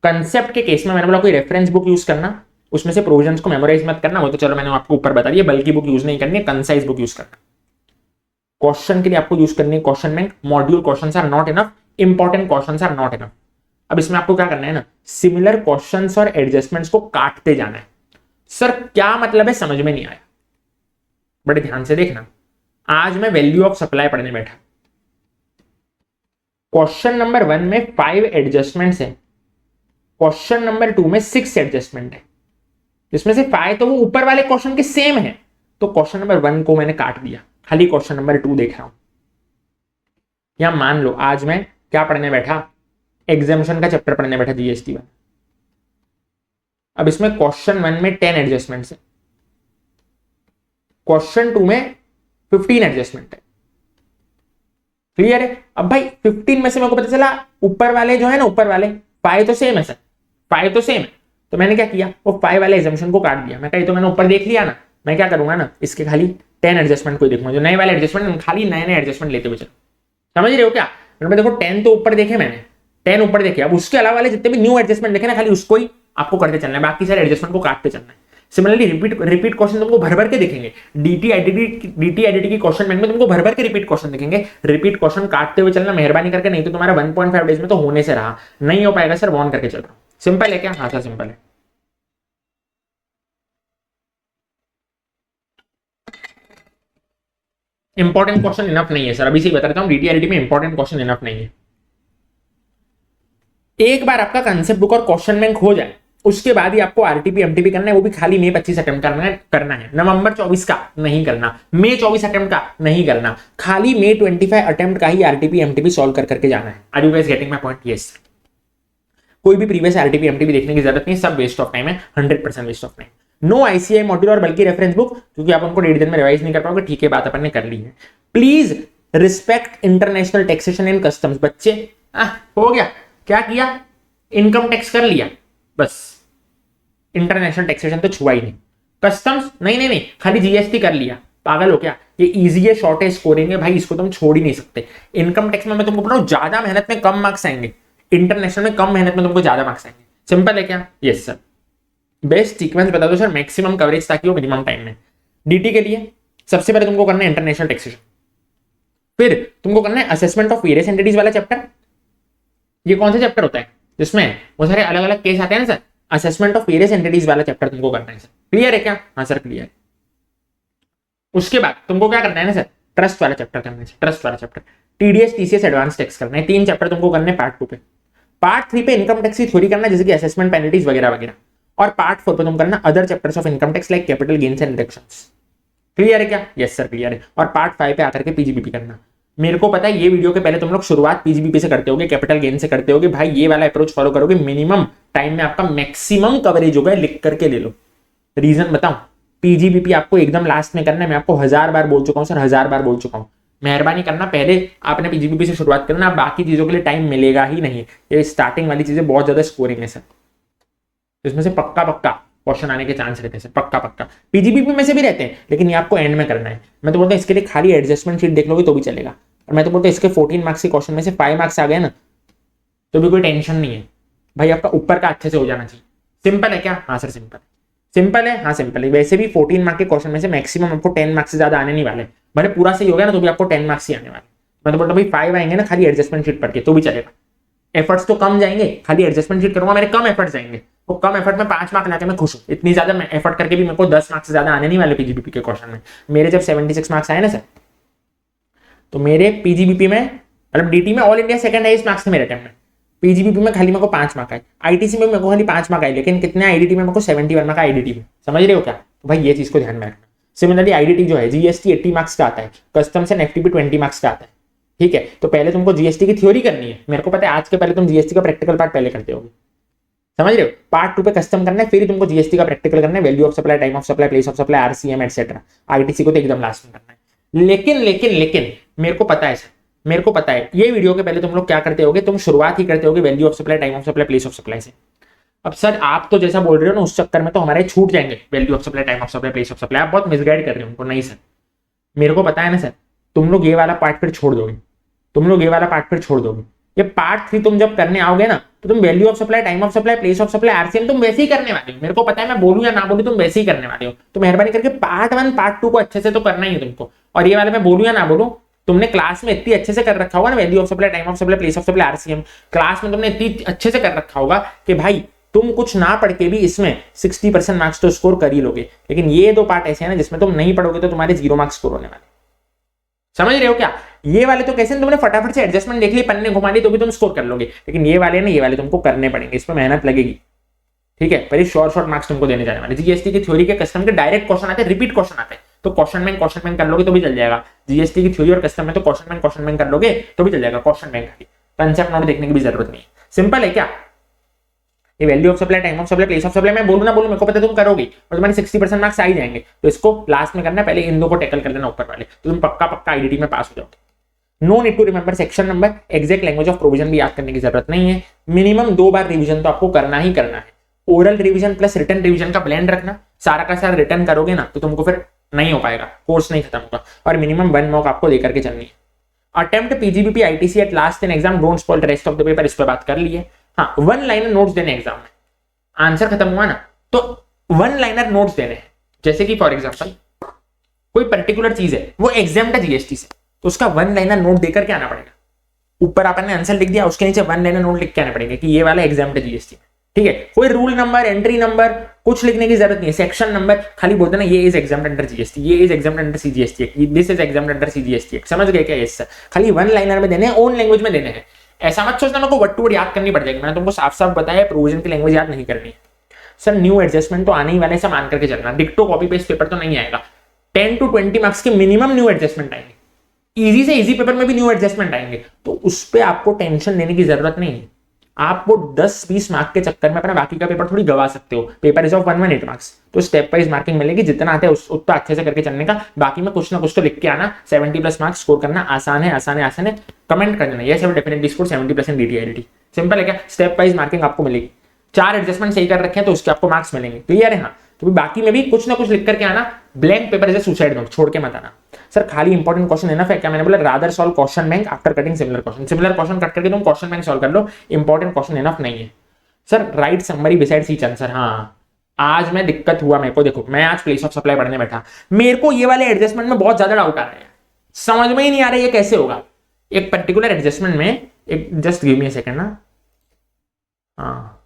कंसेप्ट के केस में मैंने बोला कोई रेफरेंस बुक यूज करना, उसमें से प्रोविजंस को मेमोराइज मत करना, वो तो चलो मैंने आपको ऊपर बता दिया, बल्कि बुक यूज नहीं करनी है, कंसाइज बुक यूज करना। क्वेश्चन के लिए आपको यूज करनी है question bank, module questions are not enough, important questions are not enough. अब इसमें आपको क्या करना है ना, सिमिलर क्वेश्चंस और एडजस्टमेंट्स को काटते जाना है। सर क्या मतलब है, समझ में नहीं आया, बड़े ध्यान से देखना। आज मैं वैल्यू ऑफ सप्लाई पढ़ने बैठा, क्वेश्चन नंबर 1 में 5 एडजस्टमेंट्स है, क्वेश्चन नंबर 2 में 6 एडजस्टमेंट है, जिसमें से 5 तो वो ऊपर वाले क्वेश्चन के सेम है, तो क्वेश्चन नंबर 1 को मैंने काट दिया, खाली क्वेश्चन नंबर 2 देख रहा हूं। या मान लो आज मैं क्या पढ़ने बैठा, एग्जामिशन का चैप्टर पढ़ने बैठा जीएसटी में। अब इसमें क्वेश्चन 1 में 10 एडजस्टमेंट्स है, क्वेश्चन 2 में 15 एडजस्टमेंट है। क्लियर है? अब भाई 15 में से मेरे को पता चला ऊपर वाले जो है ना, ऊपर वाले 5 तो सेम है सर, 5 तो सेम है, तो मैंने क्या किया, वो 5 वाले एग्जाम्पशन को काट दिया। मैं कही तो मैंने ऊपर देख लिया ना, मैं क्या करूंगा ना, इसके खाली 10 एडजस्टमेंट को देखूंगा, जो नए वाले एडजस्टमेंट, खाली नए नए एडजस्टमेंट लेते हुए चलो। समझ रहे हो क्या? देखो 10 तो ऊपर देखे मैंने, 10 ऊपर देखे, अब उसके अलावा वाले जितने भी न्यू एडजस्टमेंट देखे ना, खाली उसको ही आपको करते चलना है, बाकी सारे एडजस्टमेंट को काटते चलना है। सिमिलरली रिपीट क्वेश्चन तुमको भर भर के दिखेंगे, डीटी आईडीटी की क्वेश्चन बैंक में तुमको भर भर के रिपीट क्वेश्चन दिखेंगे, रिपीट क्वेश्चन काटते हुए चलना मेहरबानी करके, नहीं तो तुम्हारा 1.5 डेज में तो होने से रहा नहीं हो पाएगा सर, वॉर्न करके चल रहा हूं। सिंपल है क्या? हाँ सर सिंपल है। इंपॉर्टेंट क्वेश्चन इनफ नहीं है सर, अभी से बता देता हूं, डीटीआईडीटी में इंपॉर्टेंट क्वेश्चन इनफ नहीं है। एक बार आपका कंसेप्ट बुक और क्वेश्चन बैंक हो जाए, उसके बाद ही आपको आरटीपी एमटीपी करना है, वो भी खाली मई 25 अटेम्प्ट करना है। नवंबर 24 का नहीं करना, मई 24 अटेम्प्ट का नहीं करना, खाली मई 25 अटेम्प्ट का ही आरटीपी एमटीपी सॉल्व करके जाना है। Are you guys getting my point? Yes. कोई भी प्रीवियस आरटीपी एमटीपी देखने की जरूरत नहीं, सब वेस्ट ऑफ टाइम है, 100% waste of time. No ICAI module और बल्कि रेफरेंस बुक, क्योंकि आप उनको 1.5 दिन में रिवाइज नहीं कर पाओगे। ठीक है, बात अपन ने कर ली है। Please respect international taxation and customs. बच्चे हो गया, क्या किया, इनकम टैक्स कर लिया, बस इंटरनेशनल टैक्सेशन तो छुआ ही नहीं, कस्टम्स नहीं, खाली जीएसटी कर लिया। पागल हो क्या? ये इजी है, शॉर्ट है, स्कोरिंग है भाई, इसको तुम छोड़ ही नहीं सकते। इनकम टैक्स में मैं तुमको बताऊं, ज्यादा मेहनत में कम मार्क्स आएंगे, इंटरनेशनल में कम मेहनत में तुमको ज्यादा मार्क्स आएंगे। सिंपल है क्या? Yes sir. बेस्ट सीक्वेंस बता दो सर, मैक्सिमम कवरेज ताकि वो मिनिमम टाइम में। डीटी के लिए सबसे पहले तुमको करना है इंटरनेशनल टैक्सेशन, फिर तुमको करना है असेसमेंट ऑफ वेरियस एंटिटीज वाला चैप्टर। ये कौन सा चैप्टर होता है जिसमें वो सारे अलग अलग केस आते हैं ना sir, assessment of various entities वाला चैप्टर तुमको करना है सर। क्लियर है क्या? हाँ सर क्लियर। उसके बाद तुमको क्या करना है ना सर, ट्रस्ट वाला चैप्टर करना है, ट्रस्ट वाला chapter, TDS TCS advance tax करना है। 3 चैप्टर तुमको करने पार्ट 2 पे। पार्ट 3 पे इनकम टैक्स की थ्योरी करना है, जैसे कि असेसमेंट पेनल्टीज वगैरह वगैरह, और पार्ट 4 पे तुम करना other chapters of income tax like capital gains and deductions. Clear है क्या? यस सर क्लियर है। और पार्ट 5 पे आकर के पीजीबीपी करना। मेरे को पता है ये वीडियो के पहले तुम लोग शुरुआत पीजीबीपी से करते होगे, कैपिटल गेन से करते होगे, भाई ये वाला अप्रोच फॉलो करोगे, मिनिमम टाइम में आपका मैक्सिमम कवरेज होगा। लिख करके ले लो। रीजन बताऊं, पीजीबीपी आपको एकदम लास्ट में करना है। मैं आपको 1000 बार बोल चुका हूं सर, 1000 बार बोल चुका हूं। मेहरबानी करना पहले आपने पीजीबीपी से शुरुआत करना, बाकी चीजों के लिए टाइम मिलेगा ही नहीं। ये स्टार्टिंग वाली चीजें बहुत ज्यादा स्कोरिंग है सर, इसमें से पक्का क्वेश्चन आने के चांस रहते हैं, पक्का पीजीबीपी में से भी रहते हैं, लेकिन ये आपको एंड में करना है। मैं तो बोलता हूँ इसके लिए खाली एडजस्टमेंट शीट देख लोगे तो भी चलेगा। और मैं तो बोलता हूँ इसके 14 मार्क्स के क्वेश्चन में से 5 मार्क्स आ गए ना, तो भी कोई टेंशन नहीं है भाई, आपका ऊपर का अच्छे से हो जाना चाहिए। सिंपल है क्या? हाँ सर सिंपल है। हाँ सिंपल है। वैसे भी 14 मार्क्स के क्वेश्चन में से मैक्सिमम आपको 10 मार्क्स से ज्यादा आने नहीं वाले, भले पूरा सही हो गया ना तो भी आपको 10 मार्क्स ही आने वाले। मैं तो बोलता हूँ भाई 5 आएंगे ना खाली एडजस्टमेंट शीट पढ़ के तो भी चलेगा। एफर्ट्स तो कम जाएंगे, खाली एडजस्टमेंट शीट करूंगा मेरे कम एफर्ट्स जाएंगे, वो कम एफर्ट में 5 मार्क्स लाके मैं खुश हूं। इतनी ज्यादा मैं एफर्ट करके भी मेरे को 10 मार्क्स से ज्यादा आने नहीं वाले पीजीबीपी के क्वेश्चन में। मेरे जब 76 मार्क्स आए ना सर, तो मेरे पीजीबीपी में मतलब डीटी में all India second highest marks थे मेरे टाइम में। पीजीबीपी में खाली मेरे को 5 मार्क आए, आईटीसी में मेरे को खाली 5 मार्क आए, लेकिन कितने आईडीटी में मेरे को 71 मार्क आईडीटी में। समझ रहे हो क्या? तो भाई ये चीज को ध्यान में रखना। सिमिलरली आईडीटी जो है जीएसटी 80 मार्क्स का आता है, कस्टम्स एंड एफटीपी 20 मार्क्स का आता है। ठीक है, तो पहले तुमको जीएसटी की थ्योरी करनी है। मेरे को पता है आज के पहले तुम जीएसटी का प्रैक्टिकल पार्ट पहले करते होगे, समझ रहे हो? पार्ट 2 पे कस्टम करना है, फिर तुमको जीएसटी का प्रैक्टिकल करना है, value of supply, time of supply, place of supply, RCM etcetera. ITC को तो एकदम लास्ट में करना है। लेकिन मेरे को पता है सर, मेरे को पता है ये वीडियो के पहले तुम लोग क्या करते होगे, तुम शुरुआत ही करते होगे value of supply, time of supply, place of supply से। अब सर आप तो जैसा बोल रहे हो ना उस चक्कर में तो हमारे छूट जाएंगे value of supply, time of supply, place of supply. आप बहुत मिसगाइड कर रहे हो उनको। नहीं सर, मेरे को पता है ना सर, तुम लोग ये वाला पार्ट फिर छोड़ दोगे, ये पार्ट 3 तुम जब करने आओगे ना तो तुम value of supply, time of supply, place of supply, RCM तुम वैसे ही करने वाले हो। मेरे को पता है, मैं बोलूं या ना बोलूं तुम वैसे ही करने वाले हो। तो मेहरबानी करके पार्ट 1 पार्ट 2 को अच्छे से तो करना ही है तुमको, और ये वाले मैं बोलूं या ना बोलूं तुमने क्लास में इतनी अच्छे से कर रखा होगा ना, value of supply, time of supply, place of supply, RCM, class में तुमने इतनी अच्छे से कर रखा होगा कि भाई तुम कुछ ना पढ़ के भी इसमें 60% मार्क्स तो स्कोर कर ही लोगे। लेकिन ये दो पार्ट ऐसे हैं ना जिसमें तुम नहीं पढ़ोगे तो तुम्हारे 0 मार्क्स स्कोर होने वाले। समझ रहे हो क्या? ये वाले तो कैसे तुमने फटाफट से एडजस्टमेंट देख ली, पन्ने घुमा ली तो भी तुम स्कोर कर लोगे, लेकिन ये वाले ना, ये वाले तुमको करने पड़ेंगे, इस पर मेहनत लगेगी। ठीक है, पर ये शॉर्ट मार्क्स तुमको देने जाने वाले। जीएसटी की थ्योरी के कस्टम के डायरेक्ट क्वेश्चन आते हैं, रिपीट क्वेश्चन आते हैं, तो क्वेश्चन बैंक कर लोगे तो भी चल जाएगा। जीएसटी की थ्योरी और कस्टम में तो क्वेश्चन बैंक कर लोगे तो भी चल जाएगा। क्वेश्चन बैंक कंसेप्ट नोट देखने की भी जरूरत नहीं है, सिंपल है क्या? ये value of supply, time of supply, place of supply मैं बोलूं ना बोलूं, मेरे को पता है तुम करोगे और तुम्हारे 60% मार्क्स आ ही जाएंगे। तो इसको लास्ट में करना है, पहले इन दो को टैकल कर लेना ऊपर वाले, तो तुम पक्का आईडीटी में पास हो जाओगे। No need to remember section number, exact language of provision भी याद करने की जरूरत नहीं है। मिनिमम 2 बार रिवीजन तो आपको करना ही करना है। Oral revision plus written revision का ब्लेंड रखना, सारा का सारा रिटर्न करोगे ना तो तुमको फिर नहीं हो पाएगा, कोर्स नहीं खत्म होगा। और मिनिमम 1 मॉक आपको देकर के चलनी है। Attempt PGBP ITC at last in exam, don't spoil the rest of the paper, इस पे बात कर ली है। हाँ, 1 लाइनर नोट्स देने एग्जाम में, आंसर खत्म हुआ ना तो 1 लाइनर नोट्स देने हैं। जैसे कि फॉर एग्जांपल कोई पर्टिकुलर चीज है वो एग्जाम्प्ट है जीएसटी से, तो उसका 1 लाइनर नोट देकर के आना पड़ेगा। ऊपर आपने आंसर लिख दिया, उसके नीचे 1 लाइनर नोट लिख के आना पड़ेगा कि ये वाला एग्जाम्प्ट है जीएसटी। ठीक है, कोई रूल नंबर, एंट्री नंबर कुछ लिखने की जरूरत नहीं है, सेक्शन नंबर खाली बोलते ना, ये इज एग्जाम्प्ट अंडर जीएसटी, ये is exempt under CGST, this is exempt under CGST. समझ गए क्या? यस सर, खाली 1 लाइनर में देने हैं, ओन लैंग्वेज में देने हैं। ऐसा मत सोचना मेरे को वर्ड टू वर्ड याद करनी पड़ जाएगी, मैंने तुमको साफ साफ बताया प्रोविजन की लैंग्वेज याद नहीं करनी है। सर न्यू एडजस्टमेंट तो आने ही वाले, सब मान करके चलना, डिक्टो कॉपी पेस्ट पेपर तो नहीं आएगा। 10 to 20 मार्क्स के मिनिमम न्यू एडजस्टमेंट आएंगे, इजी से इजी पेपर में भी न्यू एडजस्टमेंट आएंगे, तो उस पर आपको टेंशन लेने की जरूरत नहीं है। आप वो 10-20 मार्क के चक्कर में अपना बाकी का पेपर थोड़ी गवा सकते हो। पेपर इज ऑफ 118 मार्क्स, तो स्टेप वाइज मार्किंग मिलेगी, जितना आता है उतना अच्छे से करके चलने का, बाकी में कुछ ना कुछ तो लिख के आना। 70+ मार्क्स स्कोर करना आसान है, आसान है, आसान है, कमेंट कर देना yes I will definitely score 70% DT IDT. Simple है क्या? स्टेप वाइज मार्किंग आपको मिलेगी। 4 एडजस्टमेंट सही कर रखे हैं तो उसके आपको मार्क्स मिलेंगे, क्लियर है? हाँ, तो बाकी में भी कुछ ना कुछ लिख करके आना, ब्लैंक पेपर जैसे सुसाइड नोट छोड़ के मत आना। सर खाली इंपॉर्टेंट क्वेश्चन एनफ है क्या? मैंने बोला rather solve question bank after cutting similar question, similar question cut करके तुम क्वेश्चन बैंक सॉल्व कर लो, इंपॉर्टेंट क्वेश्चन एनफ नहीं है। Sir right summary beside each answer, हाँ आज मैं दिक्कत हुआ मेरे को, देखो मैं आज प्लेस ऑफ सप्लाई पढ़ने बैठा, मेरे को ये वाले एडजस्टमेंट में बहुत ज्यादा डाउट आ रहे हैं, समझ में ही नहीं आ रहा है ये कैसे होगा। एक पर्टिकुलर एडजस्टमेंट में, एक just give me a second ना, हाँ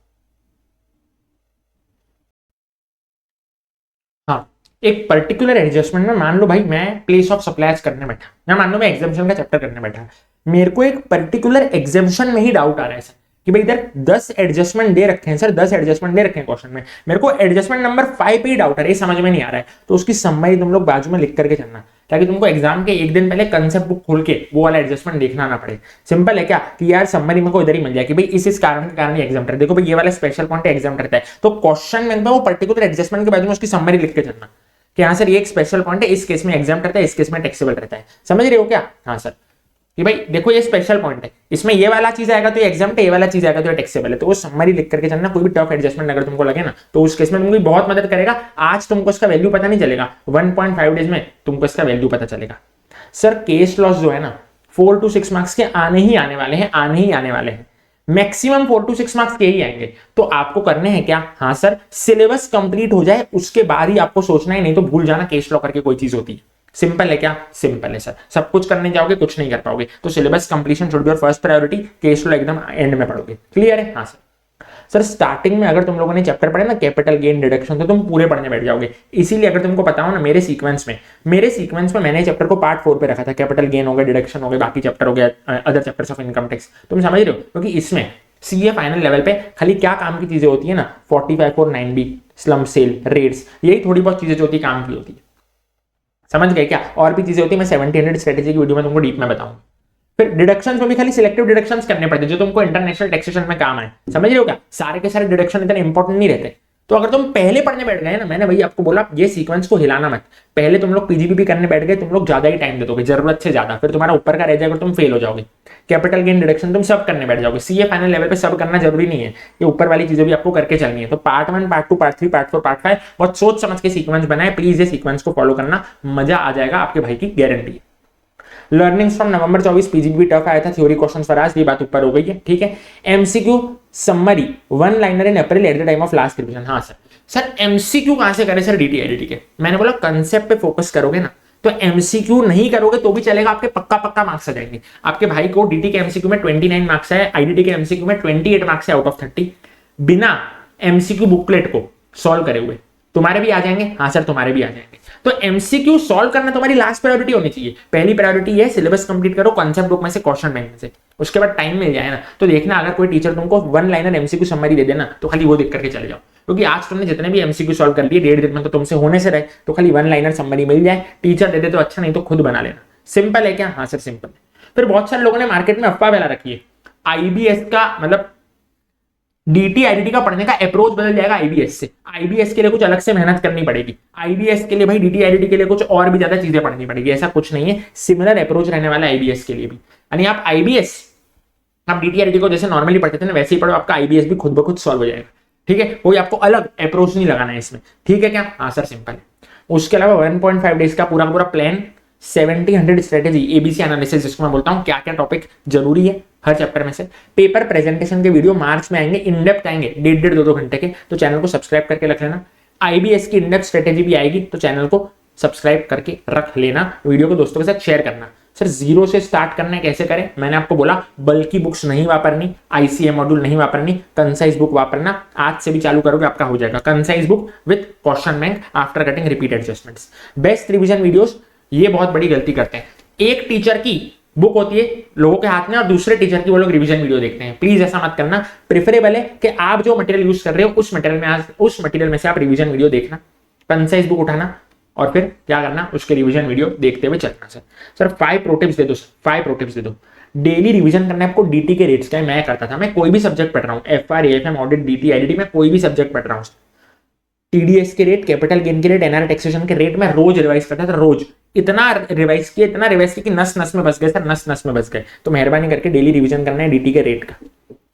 एक पर्टिकुलर एडजस्टमेंट में मान लो भाई मैं प्लेस ऑफ सप्लाईज करने बैठा, या मान लो मैं एग्जाम्पशन का चैप्टर करने बैठा, मेरे को एक पर्टिकुलर एग्जाम्पशन में ही डाउट आ रहा है सर कि भाई इधर 10 एडजस्टमेंट दे रखे हैं सर, 10 एडजस्टमेंट दे रखे हैं क्वेश्चन में, मेरे को एडजस्टमेंट नंबर 5 पे ही डाउट आ रहा है, समझ में नहीं आ रहा है, तो उसकी समरी तुम लोग बाजू में लिख करके चलना, ताकि तुमको एग्जाम के एक दिन पहले कंसेप्ट बुक खोल के वो वाला एडजस्टमेंट देखना ना पड़े। सिंपल है क्या कि यार समरी में को इधर ही मिल जाए कि भाई इस कारण के कारण एग्जाम रहता है, देखो भाई ये वाला स्पेशल पॉइंट एग्जाम रहता है, तो क्वेश्चन में वो पर्टिकुलर एडजस्टमेंट के बाजू में उसकी समरी लिख के चलना कि हाँ सर ये एक स्पेशल पॉइंट है, इस केस में एग्जाम रहता है, इस केस में टैक्सेबल रहता है, समझ रहे हो क्या? हाँ सर कि भाई देखो ये स्पेशल पॉइंट है, इसमें ये वाला चीज आएगा तो ये एग्जाम है, ये वाला चीज आएगा तो ये टैक्सेबल है, तो वो समरी लिख करके चलना। कोई भी टफ एडजस्टमेंट अगर तुमको लगे ना तो उस केस में तुमको बहुत मदद करेगा। आज तुमको इसका वैल्यू पता नहीं चलेगा, 1.5 डेज में तुमको इसका वैल्यू पता चलेगा। सर केस लॉस जो है ना 4 to 6 मार्क्स के आने ही आने वाले हैं, आने ही आने वाले हैं, मैक्सिमम 4 to 6 मार्क्स के ही आएंगे। तो आपको करने हैं क्या? हाँ सर सिलेबस कंप्लीट हो जाए उसके बाद ही आपको सोचना है, नहीं तो भूल जाना केस लॉ करके कोई चीज होती है। सिंपल है क्या? सिंपल है सर, सब कुछ करने जाओगे कुछ नहीं कर पाओगे, तो syllabus completion should be your first priority, case law एकदम एंड में पढ़ोगे, क्लियर है? हाँ सर। सर स्टार्टिंग में अगर तुम लोगों ने चैप्टर पढ़े ना कैपिटल गेन डिडक्शन, तो तुम पूरे पढ़ने बैठ जाओगे। इसीलिए अगर तुमको पता हो ना मेरे सीक्वेंस में मैंने चैप्टर को पार्ट 4 पे रखा था, कैपिटल गेन हो गया, डिडक्शन हो गया, बाकी चैप्टर हो गया other chapters of income tax, तुम समझ रहे हो? क्योंकि इसमें सीए फाइनल लेवल पे खाली क्या काम की चीजें होती है ना, 4549B, स्लम सेल, रेट्स, यही थोड़ी बहुत चीजें जो होती है काम की होती है, समझ गए क्या? और भी चीजें होती है, मैं 1700 स्ट्रेटेजी की वीडियो में तुमको डीप में बताऊंगा। फिर डिडक्शंस में भी खाली सिलेक्टिव डिडक्शंस करने पड़ते हैं जो तुमको इंटरनेशनल टैक्सेशन में काम आए, समझ रहे हो क्या? सारे के सारे डिडक्शन इतने इंपॉर्टेंट नहीं रहते। तो अगर तुम पहले पढ़ने बैठ गए ना, मैंने भैया आपको बोला ये सीक्वेंस को हिलाना मत, पहले तुम लोग पीजीबीपी करने बैठ गए, तुम लोग ज्यादा ही टाइम दे दोगे जरूरत से ज्यादा, फिर तुम्हारा ऊपर का रह जाएगा, तुम फेल हो जाओगे। कैपिटल गेन डिडक्शन तुम सब करने बैठ जाओगे, सीए फाइनल लेवल पे सब करना जरूरी नहीं है, ये ऊपर वाली चीजें भी आपको करके चलनी है। तो part 1, part 2, part 3, part 4, part 5 बहुत सोच समझ के सीक्वेंस बनाए, प्लीज ये सीक्वेंस को फॉलो करना, मजा आ जाएगा, आपके भाई की guarantee. Learnings from November 24 PGBP tough आया था, थ्योरी क्वेश्चंस फॉर आज, ये बात ऊपर हो गई है, ठीक है। MCQ summary 1 liner in April at the time of last revision. हाँ सर, सर एमसीक्यू कहां से करें सर? डीटीआईटी के। मैंने बोला कंसेप्ट पे फोकस करोगे ना तो एमसीक्यू नहीं करोगे तो भी चलेगा, आपके पक्का पक्का मार्क्स आ जाएंगे। आपके भाई को डीटी के एमसीक्यू में 29 मार्क्स है, आईडीटी के एमसीक्यू में 28 मार्क्स है आउट ऑफ 30, बिना एमसीक्यू बुकलेट को सॉल्व करे हुए। तुम्हारे भी आ जाएंगे? हाँ सर तुम्हारे भी आ जाएंगे। तो एमसीक्यू सॉल्व करना तुम्हारी लास्ट प्रायोरिटी होनी चाहिए। पहली प्रायोरिटी है सिलेबस कंप्लीट करो, कॉन्सेप्ट बुक में से, क्वेश्चन बैंक में से। उसके बाद टाइम मिल जाए ना तो देखना, अगर कोई टीचर तुमको 1 लाइनर एमसीक्यू समरी दे देना तो खाली वो देख करके चले जाओ, क्योंकि आज तुमने जितने भी एमसीक्यू सॉल्व कर लिए 1.5 दिन में तो तुमसे होने से रहे, तो खाली 1 लाइनर समरी मिल जाए, टीचर दे दे तो अच्छा, नहीं तो खुद बना लेना। सिंपल है क्या? हाँ सर सिंपल है। फिर बहुत सारे लोगों ने मार्केट में अफवाह फैला रखी है, आईबीएस का मतलब डीटी आईडीटी का पढ़ने का अप्रोच बदल जाएगा आईबीएस से। आईबीएस के लिए कुछ अलग से मेहनत करनी पड़ेगी, आईबीएस के लिए भाई डीटी आईडीटी के लिए कुछ और भी ज्यादा चीजें पढ़नी पड़ेगी। ऐसा कुछ नहीं है, सिमिलर अप्रोच रहने वाला आईबीएस के लिए भी। यानी आप आईबीएस, आप डीटी आईडीटी को जैसे नॉर्मली पढ़ते थे ना वैसे ही पढ़ो, आपका आईबीएस भी खुद ब खुद सॉल्व हो जाएगा। ठीक है, कोई आपको अलग अप्रोच नहीं लगाना है इसमें। ठीक है क्या? हाँ सर सिंपल है। उसके अलावा 1.5 डेज का पूरा पूरा प्लान, 70-100 स्ट्रेटेजी, एबीसी एनालिसिस जिसको मैं बोलता हूँ, क्या क्या टॉपिक जरूरी है हर चैप्टर में से। पेपर प्रेजेंटेशन के वीडियो मार्च में आएंगे, इन डेप्थ आएंगे 1.5 2 घंटे के, तो चैनल को सब्सक्राइब करके रख लेना। आईबीएस की इन डेप्थ स्ट्रेटेजी भी आएगी, तो चैनल को सब्सक्राइब करके रख लेना। वीडियो को दोस्तों के साथ शेयर करना। सर जीरो से स्टार्ट करना है, कैसे करें? मैंने आपको बोला बल्कि बुक्स नहीं वापरनी, आईसीएम मॉड्यूल नहीं वापरनी, कंसाइज बुक वापरना। आज से भी चालू करोगे आपका हो जाएगा concise book with question bank after cutting repeat adjustments. Best revision videos, ये बहुत बड़ी गलती करते हैं। एक टीचर की बुक होती है लोगों के हाथ में और दूसरे टीचर की वो लोग रिवीजन वीडियो देखते हैं। प्लीज ऐसा मत करना। प्रेफरेबल है कि आप जो मटेरियल यूज कर रहे हो उस मटेरियल में से आप रिवीजन वीडियो देखना, कंसाइज बुक उठाना और फिर क्या करना, उसके रिवीजन वीडियो देखते हुए चलना। सर 5 प्रो टिप्स दे दो, 5 प्रो टिप्स दे दो। डेली रिवीजन करना है आपको डीटी के रेट्स का। मैं करता था, मैं कोई भी सब्जेक्ट पढ़ रहा हूँ, FR, AFM, audit, DT, IDT, में कोई भी सब्जेक्ट पढ़ रहा हूँ, टीडीएस के रेट, कैपिटल गेन के रेट, एनआर टैक्सेशन के रेट मैं रोज रिवाइज करता था। रोज इतना रिवाइज किया कि नस नस में बस गए सर, नस नस में बस गए। तो मेहरबानी करके डेली रिवीजन करना है डीटी के रेट का।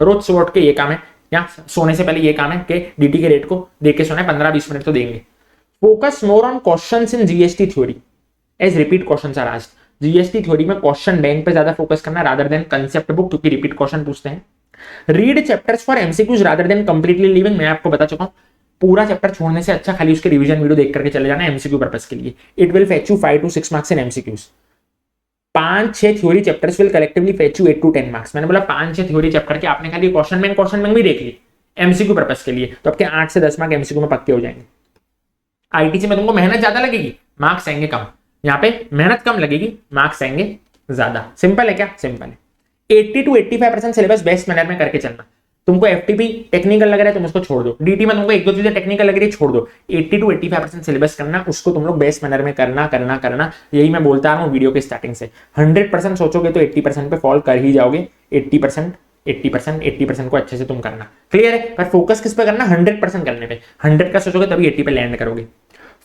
रोज सुबह उठ के ये काम है, या सोने से पहले ये काम है कि डीटी के रेट को देख के सोना है, 15-20 मिनट तो देंगे। Focus more on questions in GST theory as repeat questions are asked. GST theory में क्वेश्चन बैंक पे ज्यादा फोकस करना रादर देन कंसेप्ट बुक, क्योंकि रिपीट क्वेश्चन पूछते हैं। Read chapters for MCQs rather than completely leaving. मैं आपको बता चुका हूं, पूरा चैप्टर छोड़ने से अच्छा खाली उसके रिवीजन वीडियो देख करके चले जाना एमसीक्यू पर्पस के लिए। It will fetch you 5 to 6 marks in MCQs. 5-6 theory chapters will collectively fetch you 8 to 10 marks. मैंने बोला 5-6 थ्योरी चैप्टर के आपने खाली क्वेश्चन बैंक भी देख ली एमसीक्यू पर्पस के लिए, तो आपके 8 से 10 मार्क्स एमसीक्यू में पक्के हो जाएंगे। आईटीसी में तुमको मेहनत ज्यादा लगेगी, मार्क्स आएंगे कम। यहाँ पे मेहनत कम लगेगी, मार्क्स आएंगे ज्यादा। सिंपल है क्या? सिंपल है। 80 to 85% सिलेबस बेस्ट मैनर में करके चलना। तुमको एफटीपी टेक्निकल लग रहा है तुम उसको छोड़ दो, डीटी में तुमको 1-2 चीजें टेक्निकल लग रही है छोड़ दो। 80 to 85% सिलेबस करना, उसको तुम लोग बेस्ट मैनर में करना। यही मैं बोलता हूँ वीडियो के स्टार्टिंग से। 100% सोचोगे तो 80% पे फॉल कर ही जाओगे। 80% को अच्छे से तुम करना। क्लियर है? पर फोकस किस पे करना? 100% करने पे। 100 का सोचोगे तभी 80 पे लैंड करोगे।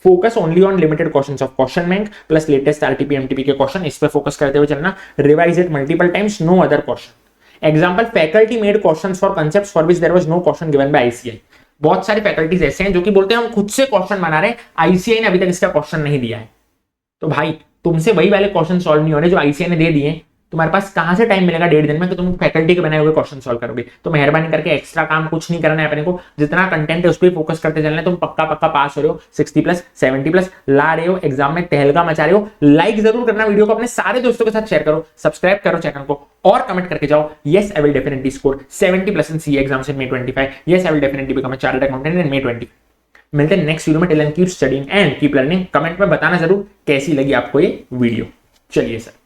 Focus only on limited questions of question bank plus latest RTP MTP के क्वेश्चन, इस पे फोकस करते हुए चलना। Revise it multiple times, no other question. Example, faculty made questions for concepts for which there was no question given by ICAI. बहुत सारी faculties ऐसे हैं जो कि बोलते हैं हम खुद से क्वेश्चन बना रहे हैं, आईसीआई ने अभी तक इसका क्वेश्चन नहीं दिया है। तो भाई तुमसे वही वाले क्वेश्चन सॉल्व नहीं हो रहे जो आईसीआई ने दे दिए, तुम्हारे पास कहां से टाइम मिलेगा 1.5 दिन में कि तुम फैकल्टी के बनाए हुए क्वेश्चन सॉल्व करोगे। तो मेहरबानी करके एक्स्ट्रा काम कुछ नहीं करना है अपने को, जितना कंटेंट है उस पर फोकस करते चलना है। तुम पक्का पास हो रहे हो, 60+, 70+ ला रहे हो, एग्जाम में तहलका मचा रहे हो। लाइक जरूर करना वीडियो को, अपने सारे दोस्तों के साथ शेयर करो, सब्सक्राइब करो चैनल को और कमेंट करके जाओ, yes I will definitely score 70+ in CA exams in May 25, yes I will definitely become a chartered accountant in May 20। मिलते हैं नेक्स्ट वीडियो में। Till then keep studying and keep learning. Comment में बताना जरूर कैसी लगी आपको ये वीडियो। चलिए सर।